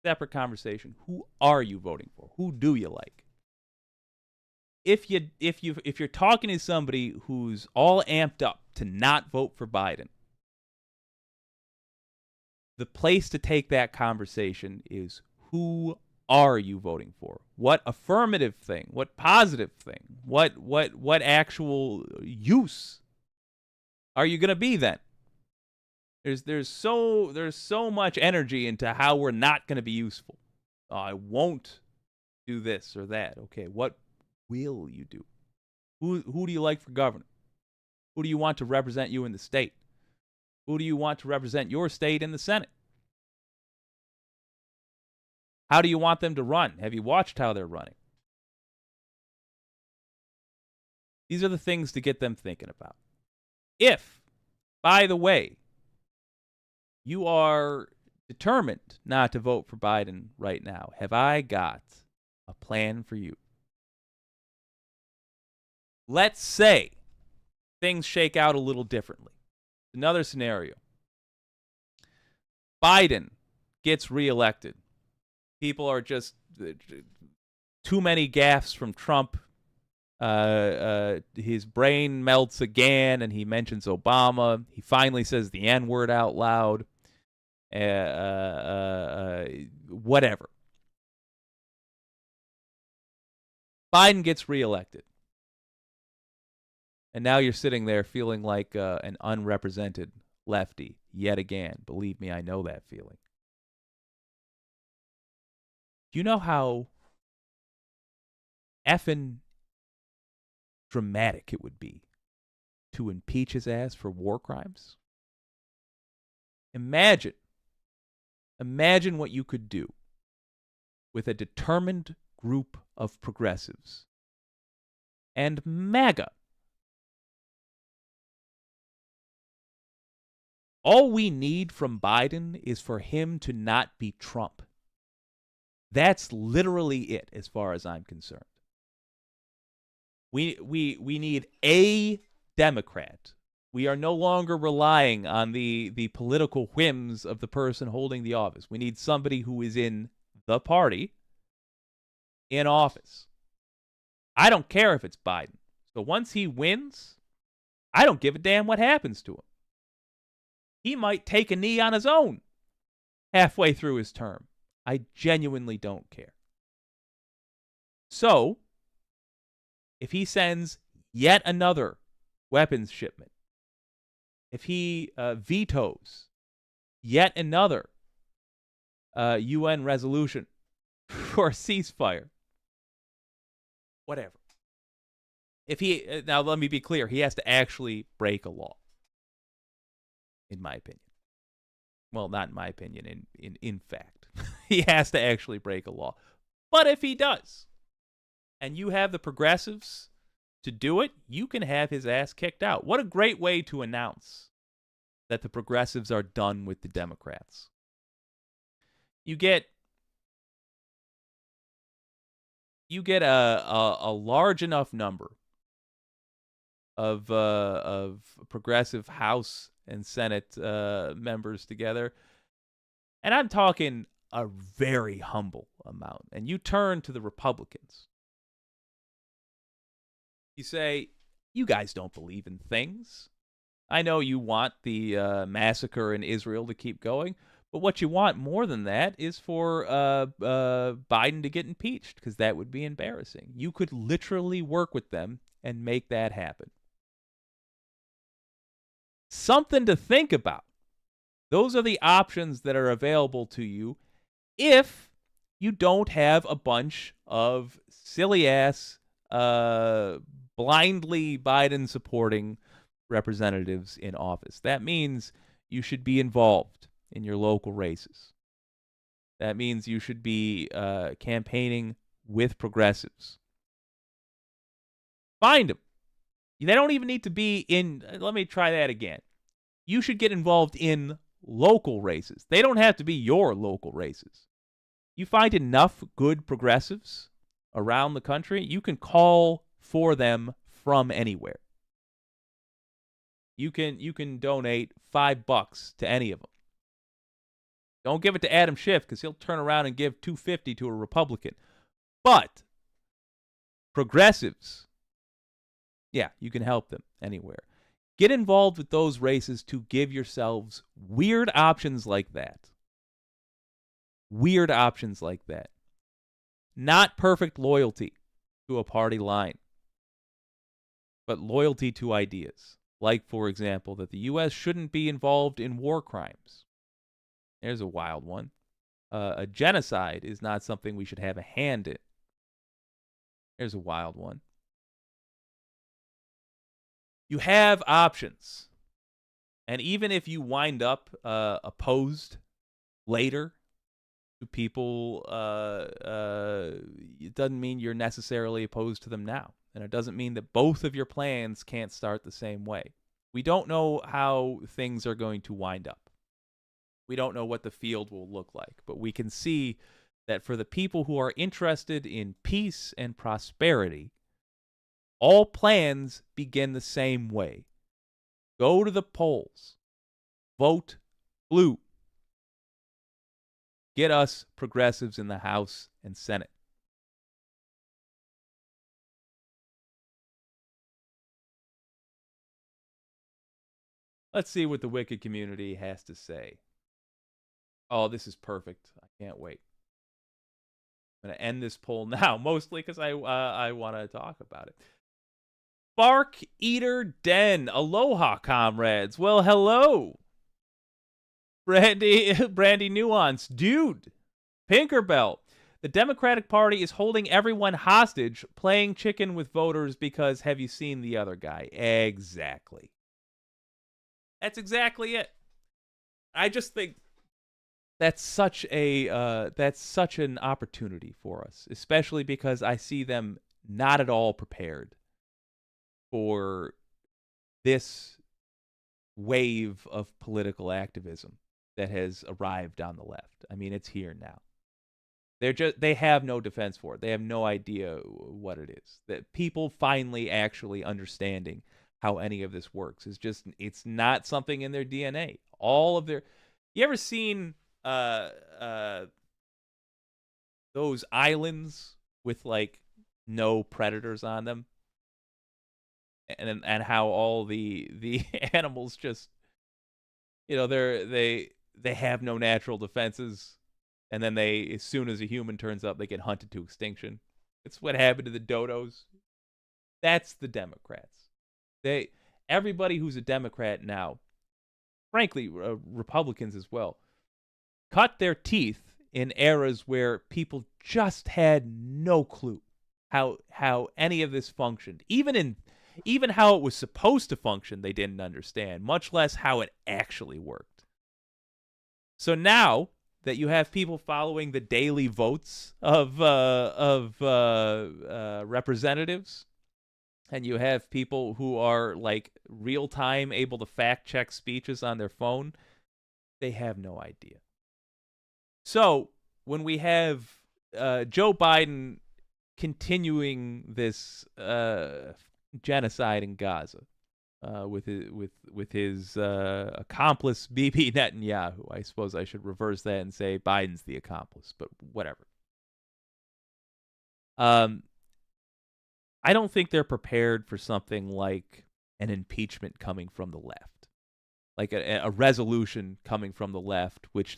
Separate conversation. Who are you voting for? Who do you like? If you're talking to somebody who's all amped up to not vote for Biden, the place to take that conversation is, who are you voting for? What affirmative thing? What positive thing? What actual use are you going to be then? There's so much energy into how we're not going to be useful. Oh, I won't do this or that. Okay, what will you do? Who do you like for governor? Who do you want to represent you in the state? Who do you want to represent your state in the Senate? How do you want them to run? Have you watched how they're running? These are the things to get them thinking about. If, by the way, You are determined not to vote for Biden right now. Have I got a plan for you? Let's say things shake out a little differently. Another scenario. Biden gets reelected. People are just too many gaffes from Trump. His brain melts again, and he mentions Obama. He finally says the N-word out loud. Whatever. Biden gets reelected. And now you're sitting there feeling like an unrepresented lefty yet again. Believe me, I know that feeling. Do you know how effing dramatic it would be to impeach his ass for war crimes? Imagine what you could do with a determined group of progressives and MAGA. All we need from Biden is for him to not be Trump. That's literally it, as far as I'm concerned. We need a Democrat. We are no longer relying on the political whims of the person holding the office. We need somebody who is in the party in office. I don't care if it's Biden. So once he wins, I don't give a damn what happens to him. He might take a knee on his own halfway through his term. I genuinely don't care. So, if he sends yet another weapons shipment, if he vetoes yet another UN resolution for a ceasefire, whatever. If he, now let me be clear, he has to actually break a law, in my opinion. Well, not in my opinion, in fact. He has to actually break a law. But if he does, and you have the progressives to do it, you can have his ass kicked out. What a great way to announce that the progressives are done with the Democrats. You get a large enough number of progressive House and Senate members together, and I'm talking a very humble amount, and you turn to the Republicans. You say, you guys don't believe in things. I know you want the massacre in Israel to keep going, but what you want more than that is for Biden to get impeached, because that would be embarrassing. You could literally work with them and make that happen. Something to think about. Those are the options that are available to you if you don't have a bunch of silly-ass, blindly Biden-supporting representatives in office. That means you should be involved in your local races. That means you should be campaigning with progressives. Find them. They don't even need to be in, let me try that again. You should get involved in local races. They don't have to be your local races. You find enough good progressives around the country, you can call for them from anywhere. You can donate $5 to any of them. Don't give it to Adam Schiff, because he'll turn around and give $2.50 to a Republican. But progressives, yeah, you can help them anywhere. Get involved with those races to give yourselves weird options like that. Weird options like that. Not perfect loyalty to a party line, but loyalty to ideas. Like, for example, that the U.S. shouldn't be involved in war crimes. There's a wild one. A genocide is not something we should have a hand in. There's a wild one. You have options. And even if you wind up opposed later to people, it doesn't mean you're necessarily opposed to them now. And it doesn't mean that both of your plans can't start the same way. We don't know how things are going to wind up. We don't know what the field will look like, but we can see that for the people who are interested in peace and prosperity, all plans begin the same way. Go to the polls. Vote blue. Get us progressives in the House and Senate. Let's see what the Wicked community has to say. Oh, this is perfect. I can't wait. I'm going to end this poll now, mostly because I want to talk about it. Bark Eater Den. Aloha, comrades. Well, hello. Brandy Nuance. Dude. Pinkerbell. The Democratic Party is holding everyone hostage, playing chicken with voters because have you seen the other guy? Exactly. That's exactly it. I just think that's such an opportunity for us, especially because I see them not at all prepared for this wave of political activism that has arrived on the left. I mean, it's here now. They have no defense for it. They have no idea what it is. That people finally actually understanding how any of this works is just, it's not something in their DNA. All of their, you ever seen those islands with like no predators on them, and how all the animals just, they have no natural defenses, and then as soon as a human turns up, they get hunted to extinction. It's what happened to the dodos. That's the Democrats. Everybody who's a Democrat now, frankly, Republicans as well, cut their teeth in eras where people just had no clue how any of this functioned. Even how it was supposed to function, they didn't understand, much less how it actually worked. So now that you have people following the daily votes of representatives, and you have people who are like real time able to fact check speeches on their phone, they have no idea. So when we have Joe Biden continuing this genocide in Gaza with his accomplice Bibi Netanyahu, I suppose I should reverse that and say Biden's the accomplice, but whatever. I don't think they're prepared for something like an impeachment coming from the left, like a resolution coming from the left, which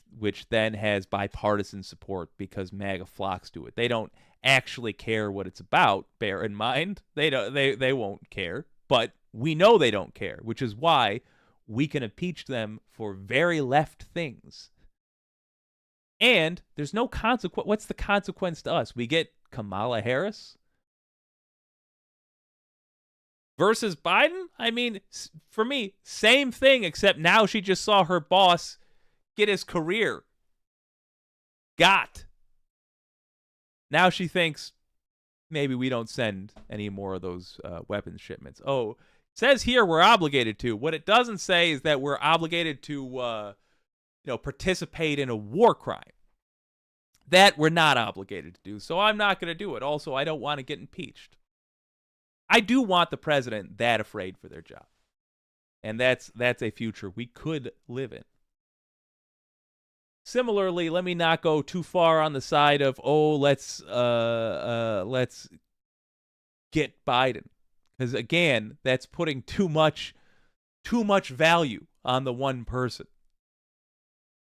then has bipartisan support because MAGA flocks to it. They don't actually care what it's about. Bear in mind, they won't care, but we know they don't care, which is why we can impeach them for very left things. And there's no consequence. What's the consequence to us? We get Kamala Harris versus Biden? I mean, for me, same thing, except now she just saw her boss get his career. Now she thinks maybe we don't send any more of those weapons shipments. Oh, it says here we're obligated to. What it doesn't say is that we're obligated to participate in a war crime. That we're not obligated to do, so I'm not going to do it. Also, I don't want to get impeached. I do want the president that afraid for their job. And that's a future we could live in. Similarly, let me not go too far on the side of, let's get Biden. Because again, that's putting too much value on the one person.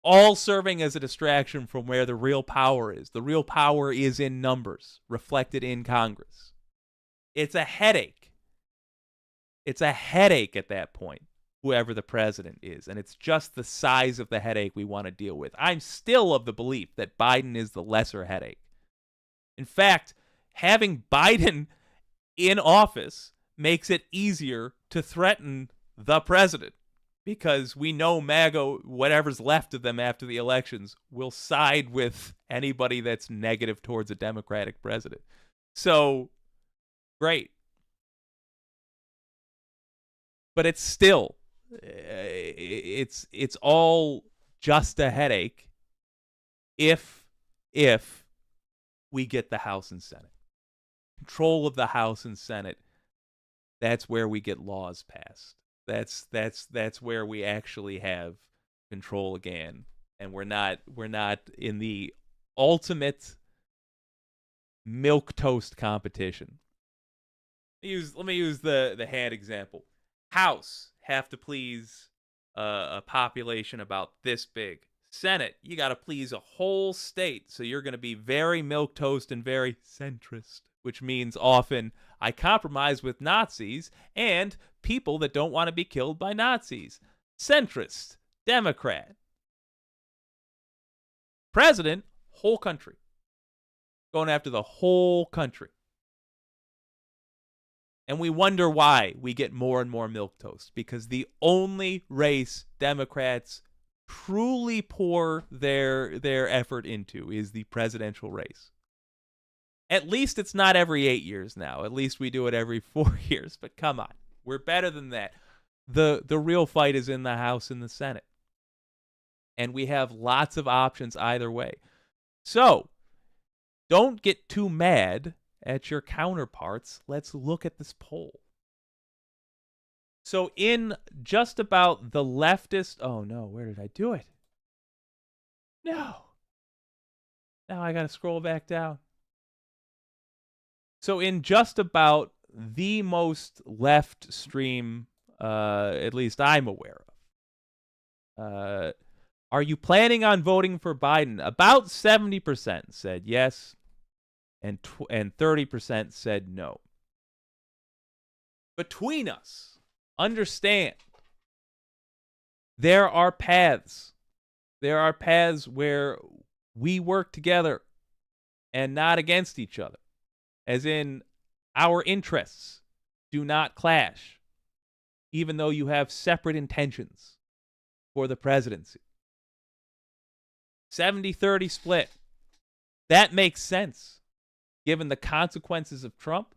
All serving as a distraction from where the real power is. The real power is in numbers, reflected in Congress. It's a headache. It's a headache at that point, whoever the president is. And it's just the size of the headache we want to deal with. I'm still of the belief that Biden is the lesser headache. In fact, having Biden in office makes it easier to threaten the president. Because we know MAGA, whatever's left of them after the elections, will side with anybody that's negative towards a Democratic president. So, great. But it's still, it's all just a headache if we get the House and Senate. Control of the House and Senate, that's where we get laws passed. That's where we actually have control again, and we're not in the ultimate milquetoast competition. Let me use the hand example. House have to please a population about this big. Senate, you got to please a whole state, so you're going to be very milquetoast and very centrist, which means often I compromise with Nazis and people that don't want to be killed by Nazis. Centrist, Democrat. President, whole country. Going after the whole country. And we wonder why we get more and more milquetoast, because the only race Democrats truly pour their effort into is the presidential race. At least it's not every 8 years now. At least we do it every 4 years. But come on, we're better than that. The real fight is in the House and the Senate. And we have lots of options either way. So, don't get too mad at your counterparts. Let's look at this poll. So in just about the leftist... Oh, no. Where did I do it? No. Now I got to scroll back down. So in just about the most left stream, at least I'm aware of, are you planning on voting for Biden? About 70% said yes, and 30% said no. Between us, understand, there are paths. There are paths where we work together and not against each other. As in, our interests do not clash, even though you have separate intentions for the presidency. 70-30 split. That makes sense, given the consequences of Trump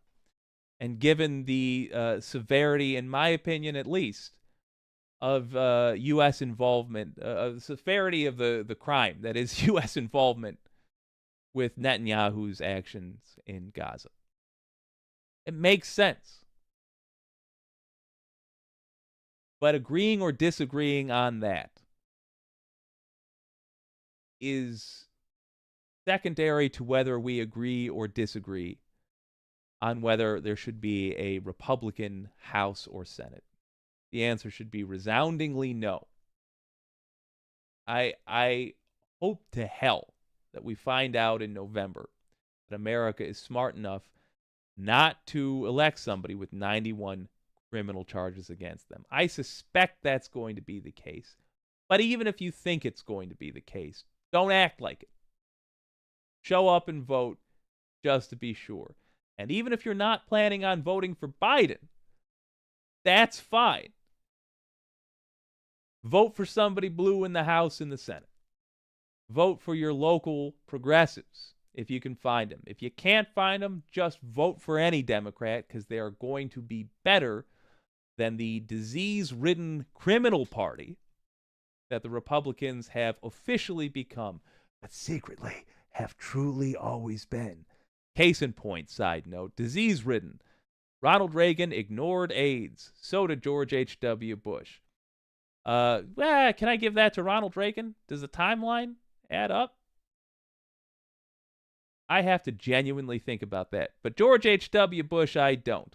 and given the severity, in my opinion at least, of U.S. involvement, the severity of the crime that is U.S. involvement with Netanyahu's actions in Gaza. It makes sense. But agreeing or disagreeing on that is secondary to whether we agree or disagree on whether there should be a Republican House or Senate. The answer should be resoundingly no. I hope to hell that we find out in November that America is smart enough not to elect somebody with 91 criminal charges against them. I suspect that's going to be the case. But even if you think it's going to be the case, don't act like it. Show up and vote just to be sure. And even if you're not planning on voting for Biden, that's fine. Vote for somebody blue in the House and the Senate. Vote for your local progressives if you can find them. If you can't find them, just vote for any Democrat, because they are going to be better than the disease-ridden criminal party that the Republicans have officially become, but secretly have truly always been. Case in point, side note, disease-ridden. Ronald Reagan ignored AIDS. So did George H.W. Bush. Can I give that to Ronald Reagan? Does the timeline add up? I have to genuinely think about that. But George H.W. Bush, I don't.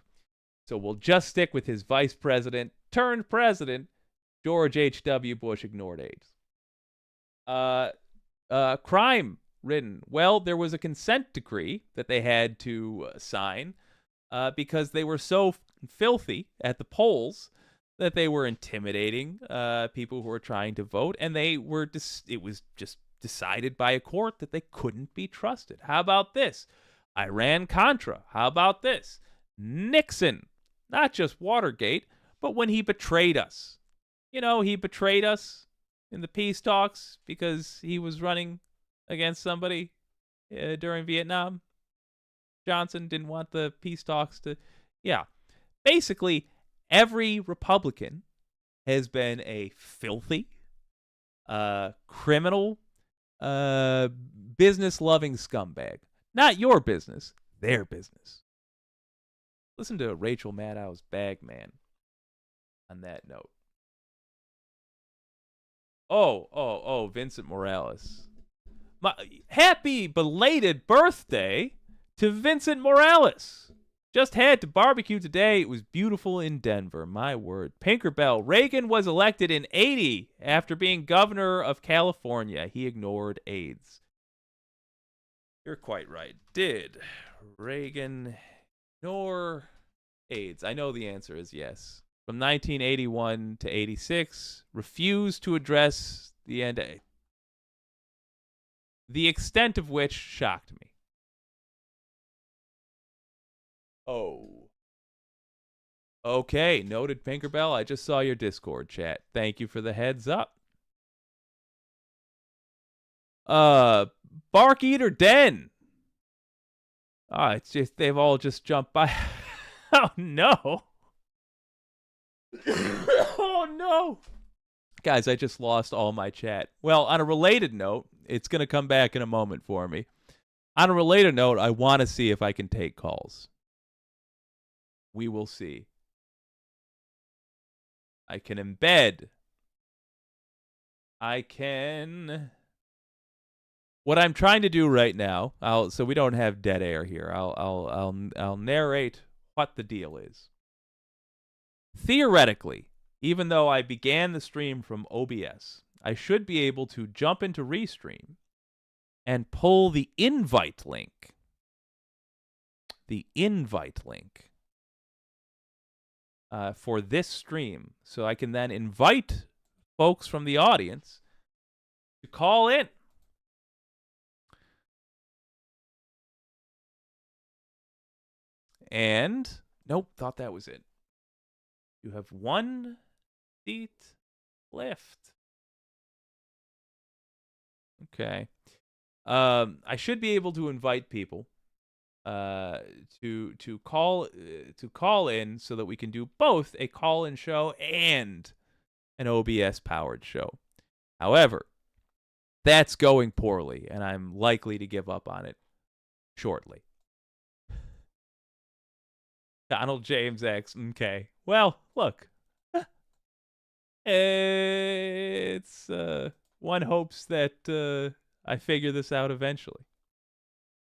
So we'll just stick with his vice president turned president. George H.W. Bush ignored AIDS. Crime-ridden. Well, there was a consent decree that they had to sign because they were so filthy at the polls that they were intimidating people who were trying to vote, and it was just decided by a court that they couldn't be trusted. How about this? Iran-Contra. How about this? Nixon. Not just Watergate, but when he betrayed us. You know, he betrayed us in the peace talks because he was running against somebody during Vietnam. Johnson didn't want the peace talks to... Yeah. Basically, every Republican has been a filthy, criminal, business-loving scumbag. Not your business, their business. Listen to Rachel Maddow's Bagman on that note. Oh, Vincent Morales. Happy belated birthday to Vincent Morales. Just had to barbecue today. It was beautiful in Denver. My word. Pinkerbell. Reagan was elected in 80 after being governor of California. He ignored AIDS. You're quite right. Did Reagan ignore AIDS? I know the answer is yes. From 1981 to 86, refused to address the end. The extent of which shocked me. Oh. Okay, noted, Pinkerbell. I just saw your Discord chat. Thank you for the heads up. Bark Eater Den. It's just they've all just jumped by. Oh no. Oh no. Guys, I just lost all my chat. Well, on a related note, it's going to come back in a moment for me. On a related note, I want to see if I can take calls. We will see. I can embed. I can. What I'm trying to do right now, so we don't have dead air here. I'll narrate what the deal is. Theoretically, even though I began the stream from OBS, I should be able to jump into Restream and pull the invite link. The invite link. For this stream, so I can then invite folks from the audience to call in. And, nope, thought that was it. You have one seat left. Okay. I should be able to invite people to call in so that we can do both a call-in show and an OBS powered show. However, that's going poorly, and I'm likely to give up on it shortly. Donald James X. Okay. Well, look. It's one hopes that I figure this out eventually.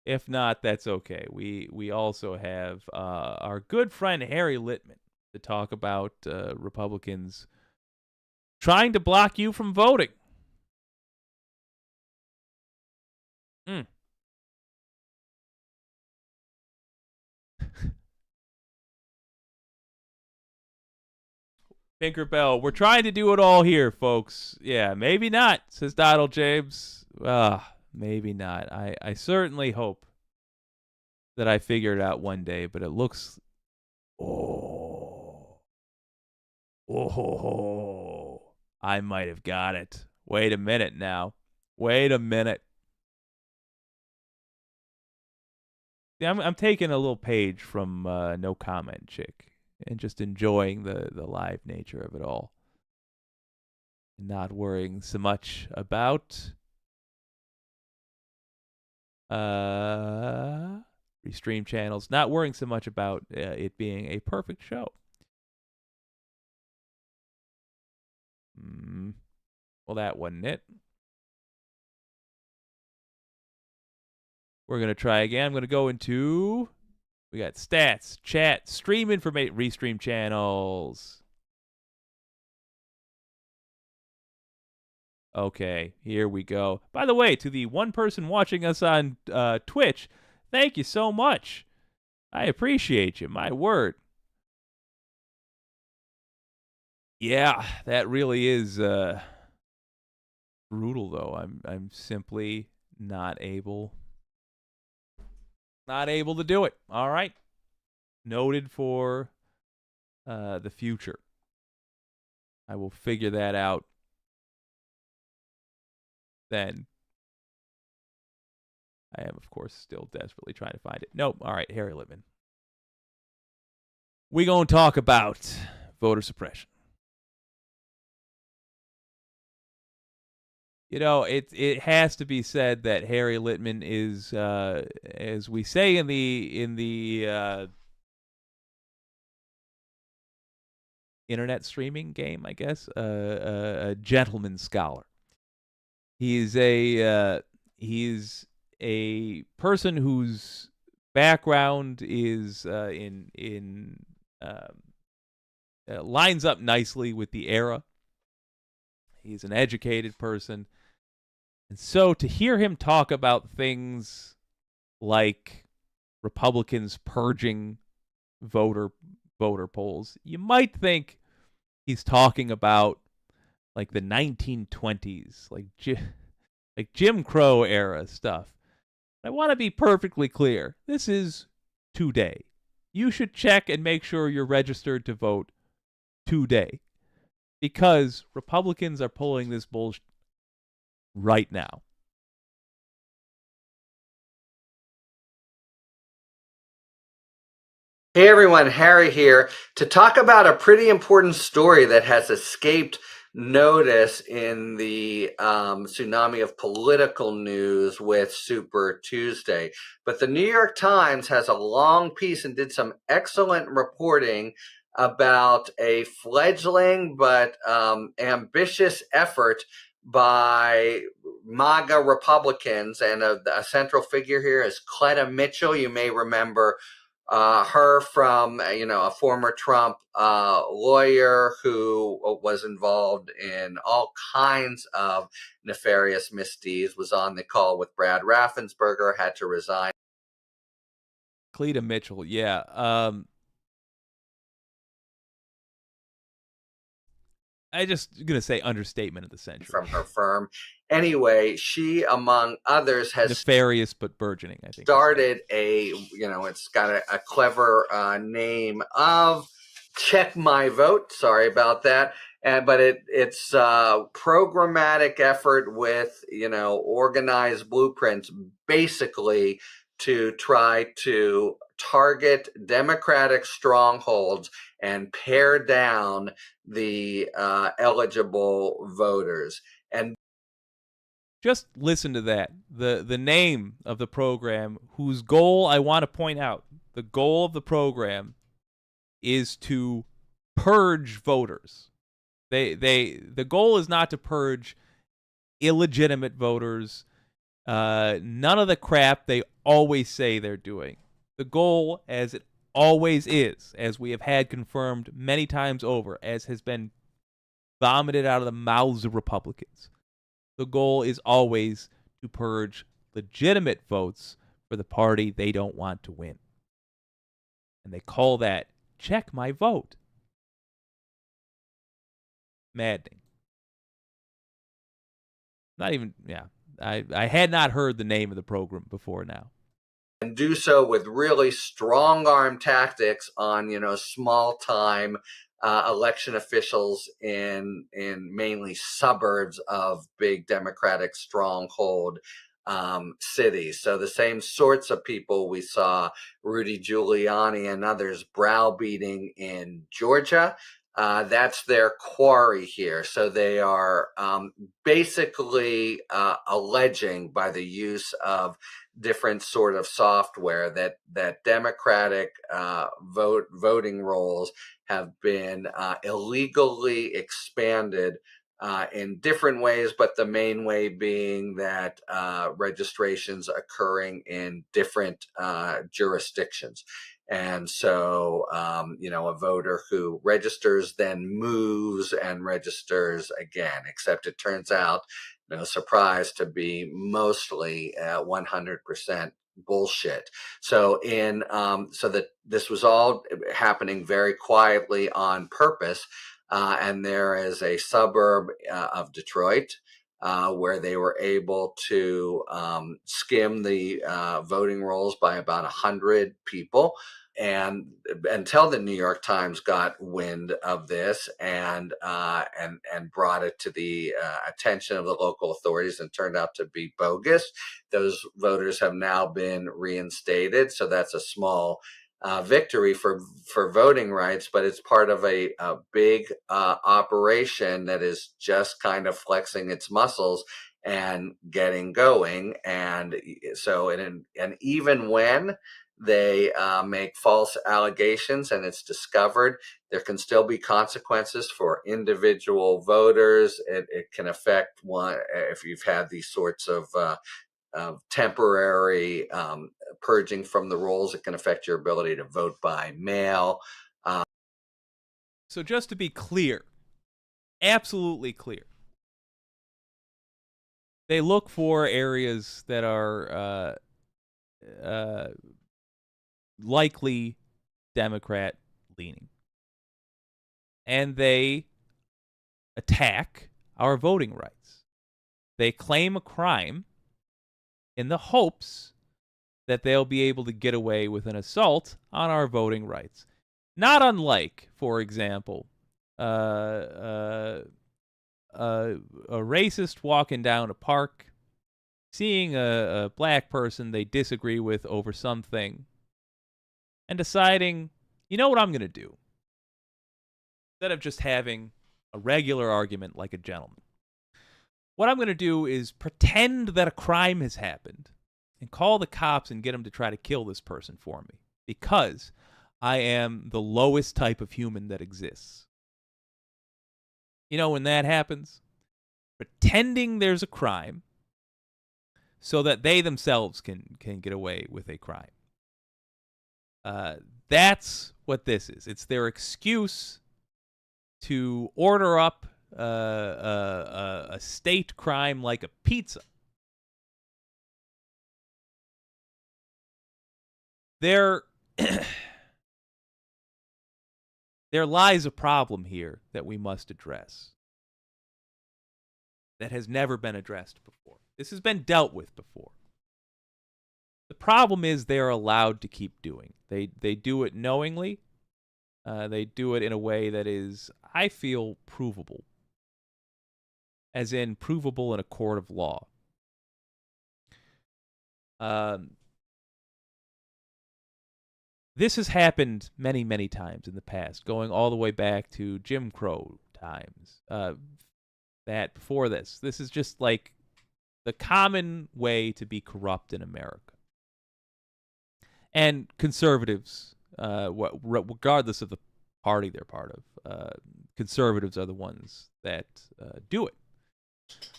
If not, that's okay. We also have our good friend Harry Littman to talk about Republicans trying to block you from voting. Tinkerbell, we're trying to do it all here, folks. Yeah, maybe not, says Donald James. Maybe not. I certainly hope that I figure it out one day, but it looks... Oh, I might have got it. Wait a minute now. Wait a minute. I'm taking a little page from No Comment Chick and just enjoying the live nature of it all. And not worrying so much about restream channels. Not worrying so much about it being a perfect show. Well, that wasn't it. We're going to try again. I'm going to go into... We got stats, chat, stream information, restream channels. Okay, here we go. By the way, to the one person watching us on Twitch, thank you so much. I appreciate you, my word. Yeah, that really is brutal, though. I'm simply not able to do it. All right. Noted for the future. I will figure that out then. I am, of course, still desperately trying to find it. Nope. All right, Harry Littman. We gonna talk about voter suppression. it has to be said that Harry Litman is, as we say in the internet streaming game, I guess, a gentleman scholar. He's a person whose background is lines up nicely with the era. He's an educated person. And so to hear him talk about things like Republicans purging voter polls, you might think he's talking about like the 1920s, like Jim Crow era stuff. I want to be perfectly clear. This is today. You should check and make sure you're registered to vote today, because Republicans are pulling this bullshit right now. Hey everyone, Harry here to talk about a pretty important story that has escaped notice in the tsunami of political news with Super Tuesday. But the New York Times has a long piece and did some excellent reporting about a fledgling but ambitious effort by MAGA Republicans, and a central figure here is Cleta Mitchell. You may remember her from, a former Trump lawyer who was involved in all kinds of nefarious misdeeds, was on the call with Brad Raffensperger, had to resign. Cleta Mitchell, yeah. I just gonna say understatement of the century from her firm. Anyway, she, among others, has nefarious but burgeoning, I think. Started it's got a clever name of Check My Vote. Sorry about that. But it's a programmatic effort with, organized blueprints, basically to try to target Democratic strongholds and pare down the eligible voters. And just listen to that. The name of the program, whose goal, I want to point out, the goal of the program is to purge voters. The goal is not to purge illegitimate voters, none of the crap they always say they're doing. The goal, as it always is, as we have had confirmed many times over, as has been vomited out of the mouths of Republicans, the goal is always to purge legitimate votes for the party they don't want to win. And they call that Check My Vote. Maddening. Not even, yeah. I had not heard the name of the program before now. And do so with really strong arm tactics on, small time election officials in mainly suburbs of big Democratic stronghold cities. So the same sorts of people we saw Rudy Giuliani and others browbeating in Georgia. That's their quarry here. So they are basically alleging, by the use of different sort of software, that Democratic voting rolls have been illegally expanded in different ways, but the main way being that registrations occurring in different jurisdictions. And so, a voter who registers then moves and registers again, except it turns out, no surprise, to be mostly 100% bullshit. So that this was all happening very quietly on purpose. And there is a suburb of Detroit where they were able to skim the voting rolls by about 100 people. And until the New York Times got wind of this and brought it to the attention of the local authorities, and turned out to be bogus, those voters have now been reinstated. So that's a small victory for voting rights, but it's part of a big operation that is just kind of flexing its muscles and getting going. And so, and even when they make false allegations and it's discovered, there can still be consequences for individual voters. It can affect one if you've had these sorts of temporary purging from the rolls. It can affect your ability to vote by mail. So just to be clear, absolutely clear, they look for areas that are likely Democrat leaning, and they attack our voting rights. They claim a crime in the hopes that they'll be able to get away with an assault on our voting rights. Not unlike, for example, a racist walking down a park, seeing a black person they disagree with over something, and deciding, you know what I'm going to do? Instead of just having a regular argument like a gentleman, what I'm going to do is pretend that a crime has happened and call the cops and get them to try to kill this person for me, because I am the lowest type of human that exists. You know when that happens? Pretending there's a crime so that they themselves can get away with a crime. That's what this is. It's their excuse to order up a state crime like a pizza. There lies a problem here that we must address that has never been addressed before. This has been dealt with before. The problem is they are allowed to keep doing. They do it knowingly. They do it in a way that is, I feel, provable. As in, provable in a court of law. This has happened many, many times in the past, going all the way back to Jim Crow times. That before this. This is just like the common way to be corrupt in America. And conservatives, regardless of the party they're part of, conservatives are the ones that do it.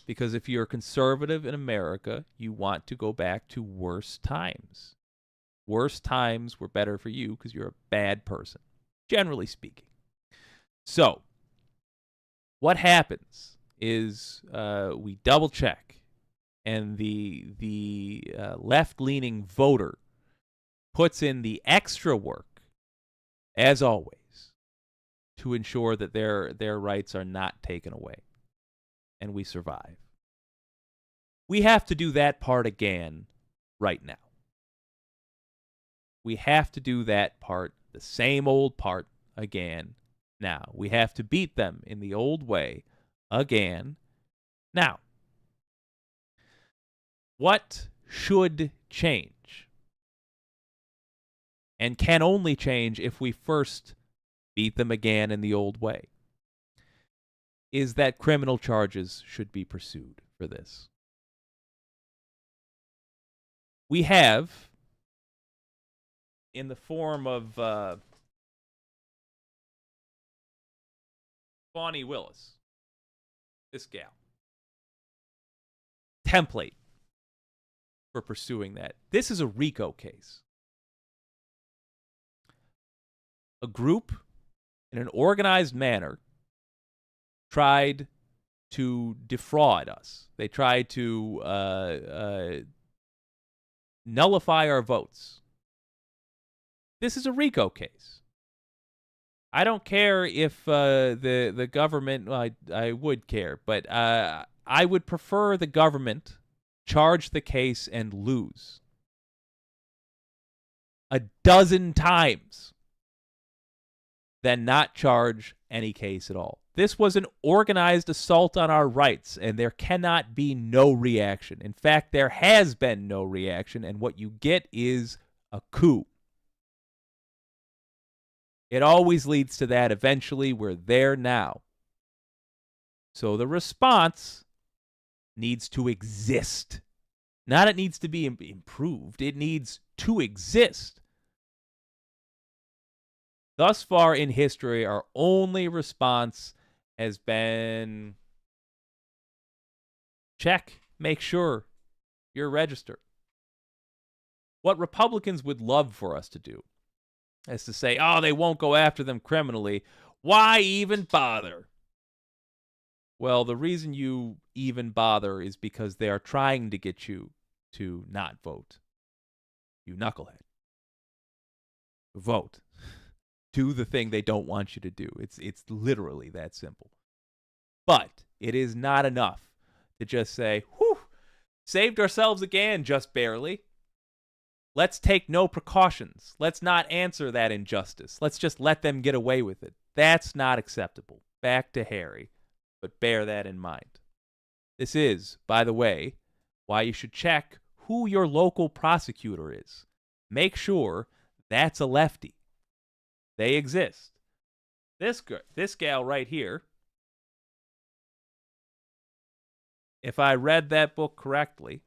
Because if you're a conservative in America, you want to go back to worse times. Worse times were better for you because you're a bad person, generally speaking. So, what happens is we double check, and the left-leaning voter puts in the extra work, as always, to ensure that their rights are not taken away, and we survive. We have to do that part again right now. We have to do that part, the same old part, again now. We have to beat them in the old way again now. What should change? And can only change if we first beat them again in the old way, is that criminal charges should be pursued for this. We have, in the form of Bonnie Willis, this gal, template for pursuing that. This is a RICO case. A group, in an organized manner, tried to defraud us. They tried to nullify our votes. This is a RICO case. I don't care if the government, well, I would care, but I would prefer the government charge the case and lose 12 times than not charge any case at all. This was an organized assault on our rights, and there cannot be no reaction. In fact, there has been no reaction, and what you get is a coup. It always leads to that eventually. We're there now. So the response needs to exist. Not it needs to be improved. It needs to exist. Thus far in history, our only response has been check, make sure you're registered. What Republicans would love for us to do is to say, oh, they won't go after them criminally. Why even bother? Well, the reason you even bother is because they are trying to get you to not vote. You knucklehead. Vote. Do the thing they don't want you to do. It's literally that simple. But it is not enough to just say, whew, saved ourselves again, just barely. Let's take no precautions. Let's not answer that injustice. Let's just let them get away with it. That's not acceptable. Back to Harry. But bear that in mind. This is, by the way, why you should check who your local prosecutor is. Make sure that's a lefty. They exist. This gal right here, if I read that book correctly,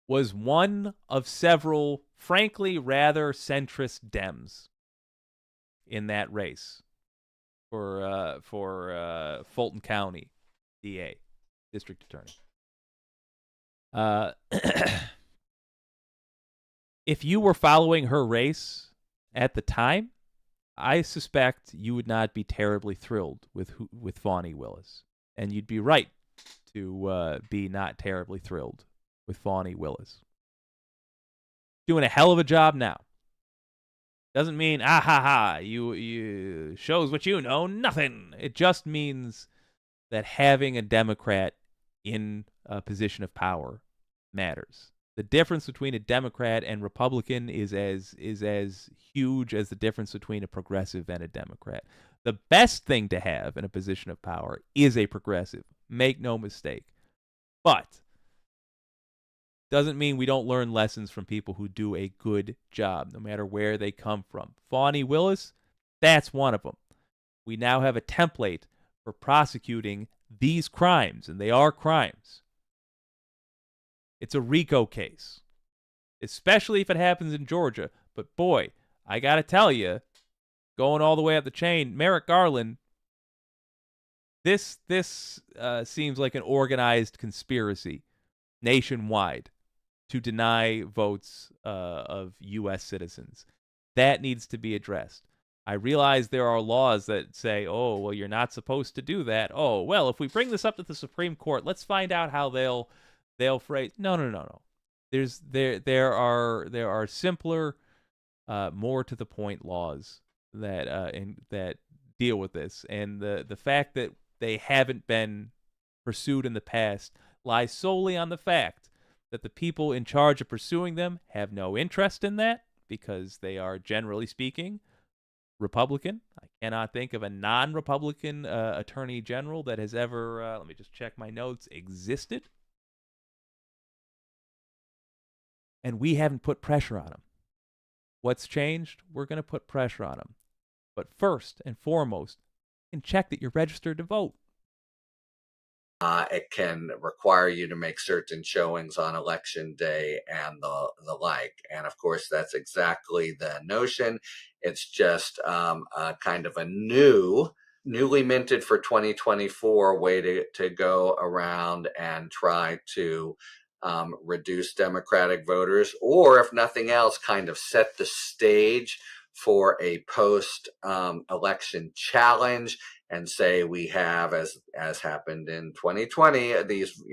was one of several, frankly, rather centrist Dems in that race for Fulton County DA, District Attorney. If you were following her race at the time, I suspect you would not be terribly thrilled with Fani Willis, and you'd be right to be not terribly thrilled with Fani Willis. Doing a hell of a job now. Doesn't mean, you shows what you know, nothing. It just means that having a Democrat in a position of power matters. The difference between a Democrat and Republican is as huge as the difference between a progressive and a Democrat. The best thing to have in a position of power is a progressive. Make no mistake. But doesn't mean we don't learn lessons from people who do a good job, no matter where they come from. Fani Willis, that's one of them. We now have a template for prosecuting these crimes, and they are crimes. It's a RICO case, especially if it happens in Georgia. But boy, I got to tell you, going all the way up the chain, Merrick Garland, this seems like an organized conspiracy nationwide to deny votes of U.S. citizens. That needs to be addressed. I realize there are laws that say, oh, well, you're not supposed to do that. Oh, well, if we bring this up to the Supreme Court, let's find out how they'll phrase. No. There are simpler, more to the point laws that deal with this, and the fact that they haven't been pursued in the past lies solely on the fact that the people in charge of pursuing them have no interest in that, because they are, generally speaking, Republican. I cannot think of a non-Republican attorney general that has ever, let me just check my notes, existed. And we haven't put pressure on them. What's changed? We're going to put pressure on them. But first and foremost, you can check that you're registered to vote. It can require you to make certain showings on election day and the like. And of course, that's exactly the notion. It's just a kind of a newly minted for 2024 way to go around and try to reduce Democratic voters, or if nothing else, kind of set the stage for a post-election challenge, and say we have, as happened in 2020, these,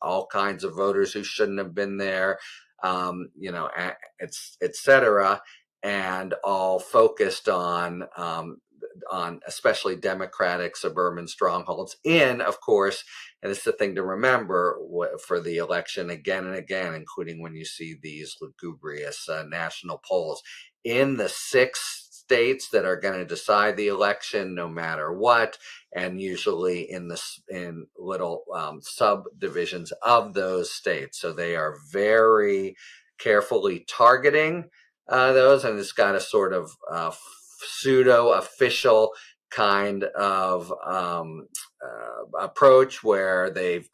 all kinds of voters who shouldn't have been there, et cetera, and all focused on especially Democratic suburban strongholds in, of course, and it's the thing to remember for the election again and again, including when you see these lugubrious national polls, in the 6 states that are going to decide the election no matter what, and usually in little subdivisions of those states. So they are very carefully targeting those, and it's got a sort of pseudo-official kind of approach where they've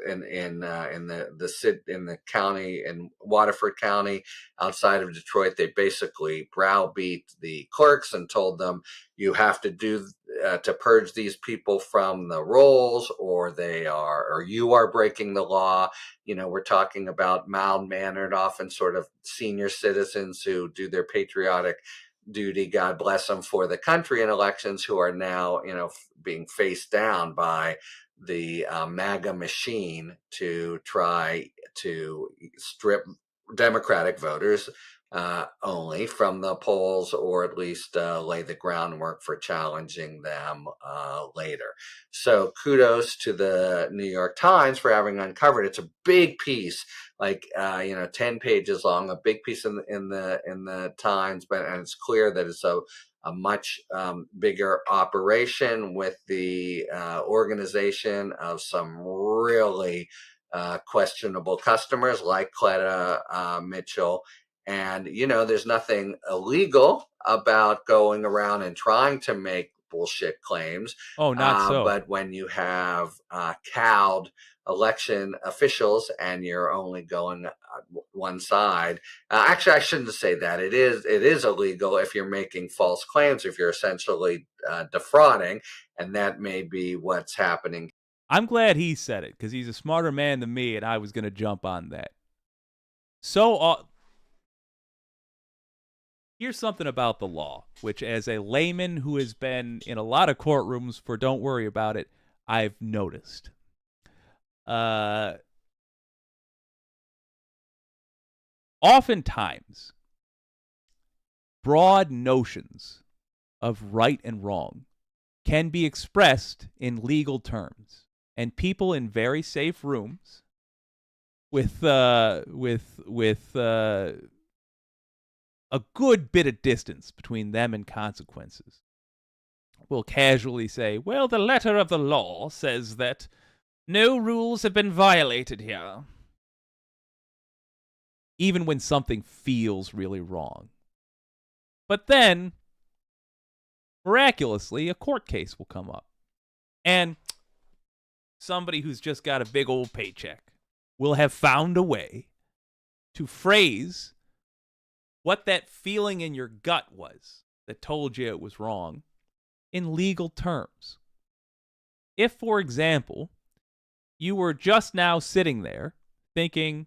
in the county in Waterford County outside of Detroit, they basically browbeat the clerks and told them you have to do to purge these people from the rolls, or you are breaking the law. We're talking about mild-mannered, often sort of senior citizens who do their patriotic duty, God bless them, for the country in elections, who are now, being faced down by the MAGA machine to try to strip Democratic voters only from the polls, or at least lay the groundwork for challenging them later. So kudos to the New York Times for having uncovered. It's a big piece, like 10 pages long, a big piece in the Times, and it's clear that it's a much bigger operation with the organization of some really questionable customers like Cleta Mitchell. And, there's nothing illegal about going around and trying to make bullshit claims. Oh, not so. But when you have cowed election officials and you're only going one side, actually, I shouldn't say that. It is illegal if you're making false claims, if you're essentially defrauding, and that may be what's happening. I'm glad he said it, because he's a smarter man than me, and I was going to jump on that. So, here's something about the law, which as a layman who has been in a lot of courtrooms for Don't Worry About It, I've noticed. Oftentimes, broad notions of right and wrong can be expressed in legal terms, and people in very safe rooms with a good bit of distance between them and consequences will casually say, well, the letter of the law says that no rules have been violated here, even when something feels really wrong. But then, miraculously, a court case will come up, and somebody who's just got a big old paycheck will have found a way to phrase what that feeling in your gut was that told you it was wrong in legal terms. If, for example, you were just now sitting there thinking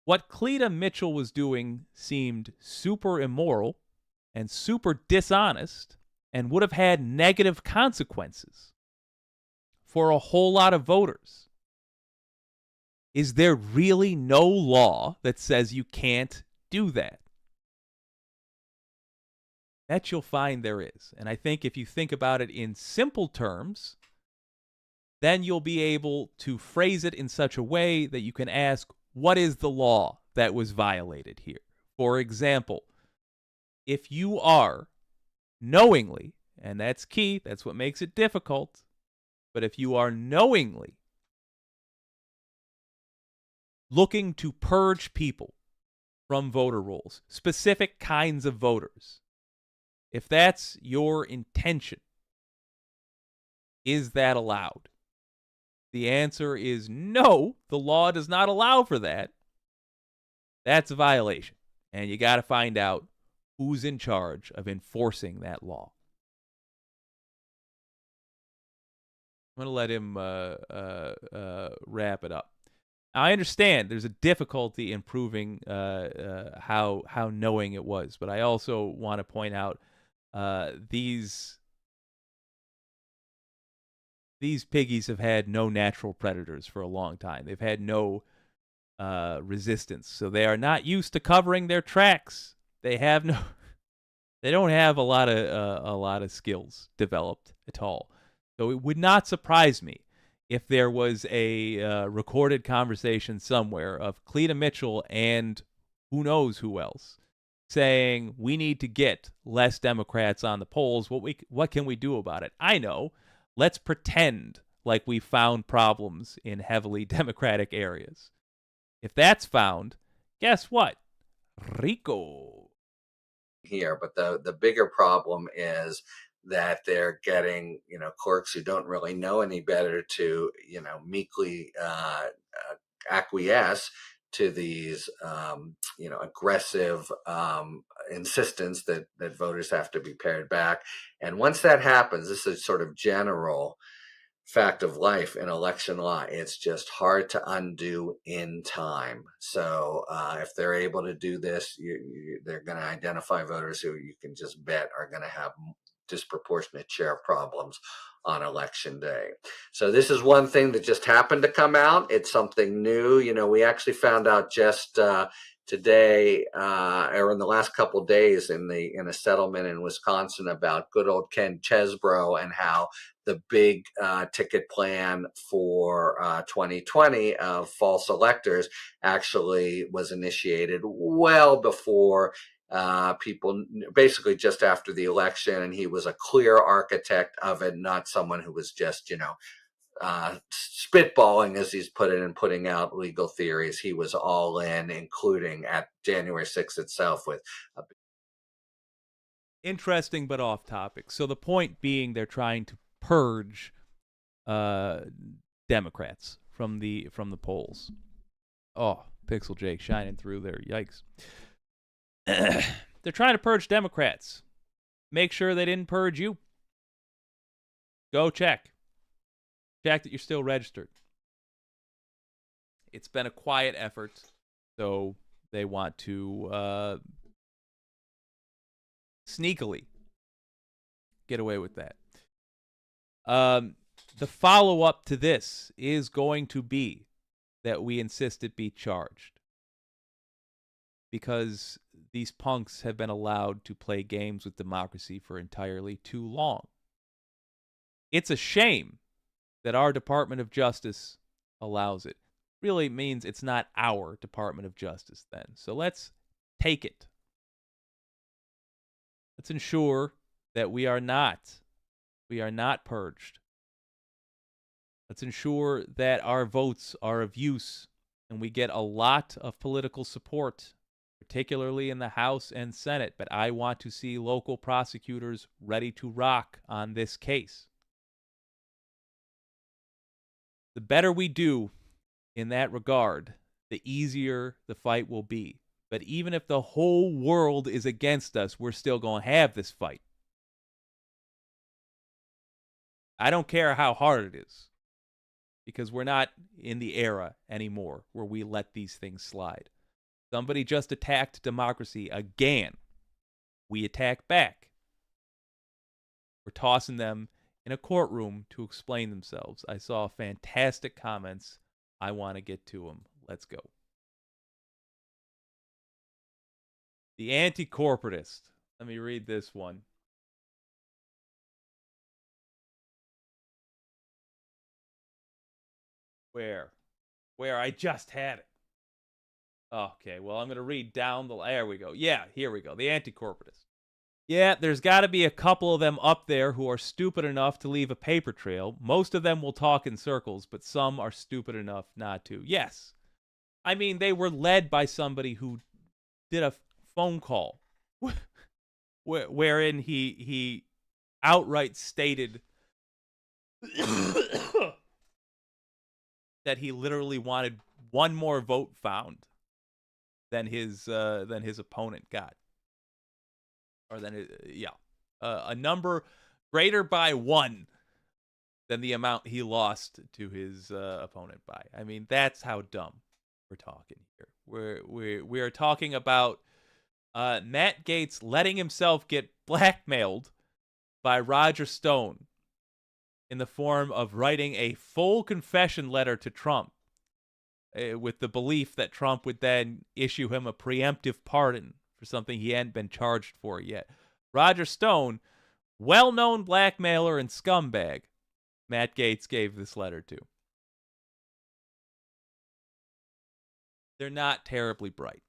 what Cleta Mitchell was doing seemed super immoral and super dishonest and would have had negative consequences for a whole lot of voters, is there really no law that says you can't do that? That you'll find there is. And I think if you think about it in simple terms, then you'll be able to phrase it in such a way that you can ask, what is the law that was violated here? For example, if you are knowingly, and that's key, that's what makes it difficult, but if you are knowingly looking to purge people from voter rolls, specific kinds of voters, if that's your intention, is that allowed? The answer is no, the law does not allow for that. That's a violation. And you got to find out who's in charge of enforcing that law. I'm going to let him wrap it up. Now, I understand there's a difficulty in proving how knowing it was, but I also want to point out these piggies have had no natural predators for a long time. They've had no resistance, so they are not used to covering their tracks. They don't have a lot of skills developed at all. So it would not surprise me if there was a recorded conversation somewhere of Cleta Mitchell and who knows who else saying we need to get less Democrats on the polls. What can we do about it? I know. Let's pretend like we found problems in heavily Democratic areas. If that's found, guess what? Rico. Here, but the bigger problem is that they're getting, clerks who don't really know any better to, meekly acquiesce to these, aggressive insistence that voters have to be pared back. And once that happens, this is sort of general fact of life in election law. It's just hard to undo in time. So if they're able to do this, they're going to identify voters who you can just bet are going to have disproportionate share of problems on election day. So this is one thing that just happened to come out. It's something new. We actually found out just today, or in the last couple of days, in a settlement in Wisconsin about good old Ken Chesbrough and how the big ticket plan for 2020 of false electors actually was initiated well before people, basically just after the election, and he was a clear architect of it, not someone who was just, spitballing, as he's put it, and putting out legal theories. He was all in, including at January 6th itself with a Interesting, but off topic. So the point being, they're trying to purge Democrats from the polls. Oh, Pixel Jake shining through there. Yikes. They're trying to purge Democrats. Make sure they didn't purge you. Go check. Check that you're still registered. It's been a quiet effort, so they want to sneakily get away with that. The follow-up to this is going to be that we insist it be charged, because these punks have been allowed to play games with democracy for entirely too long. It's a shame that our Department of Justice allows it. Really means it's not our Department of Justice then. So let's take it. Let's ensure that we are not purged. Let's ensure that our votes are of use and we get a lot of political support, particularly in the House and Senate. But I want to see local prosecutors ready to rock on this case. The better we do in that regard, the easier the fight will be. But even if the whole world is against us, we're still going to have this fight. I don't care how hard it is, because we're not in the era anymore where we let these things slide. Somebody just attacked democracy again. We attack back. We're tossing them in a courtroom to explain themselves. I saw fantastic comments. I want to get to them. Let's go. The anti-corporatist. Let me read this one. Where? I just had it. Okay, well, I'm going to read down the... There we go. Yeah, here we go. The anti-corporatist. Yeah, there's got to be a couple of them up there who are stupid enough to leave a paper trail. Most of them will talk in circles, but some are stupid enough not to. Yes. I mean, they were led by somebody who did a phone call wherein he outright stated that he literally wanted one more vote found than his opponent got. Or than a number greater by one than the amount he lost to his opponent by. I mean, that's how dumb we're talking here. We're talking about Matt Gaetz letting himself get blackmailed by Roger Stone in the form of writing a full confession letter to Trump, with the belief that Trump would then issue him a preemptive pardon for something he hadn't been charged for yet. Roger Stone, well-known blackmailer and scumbag, Matt Gaetz gave this letter to. They're not terribly bright,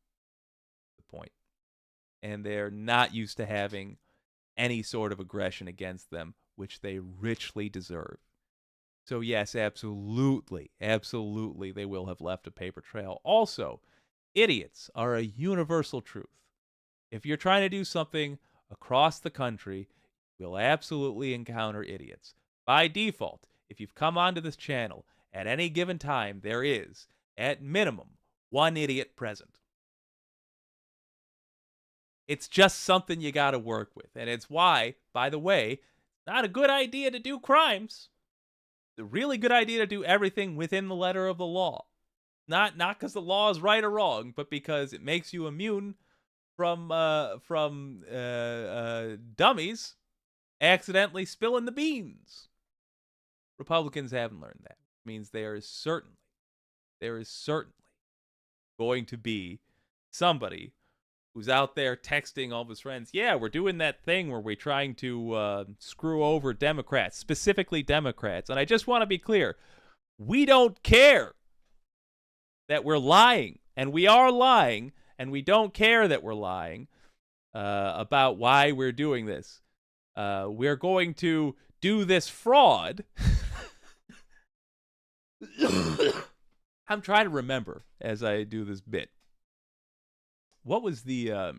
the point. And they're not used to having any sort of aggression against them, which they richly deserve. So yes, absolutely, they will have left a paper trail. Also, idiots are a universal truth. If you're trying to do something across the country, We'll absolutely encounter idiots. By default, if you've come onto this channel at any given time, there is, at minimum, one idiot present. It's just something you got to work with. And it's why, by the way, not a good idea to do crimes. It's a really good idea to do everything within the letter of the law. Not because the law is right or wrong, but because it makes you immune from dummies accidentally spilling the beans. Republicans haven't learned that. It means there is certainly going to be somebody who's out there texting all of his friends, yeah, we're doing that thing where we're trying to screw over Democrats, specifically Democrats. And I just want to be clear, we don't care that we're lying, and we are lying, and we don't care that we're lying about why we're doing this. We're going to do this fraud. I'm trying to remember as I do this bit. What was the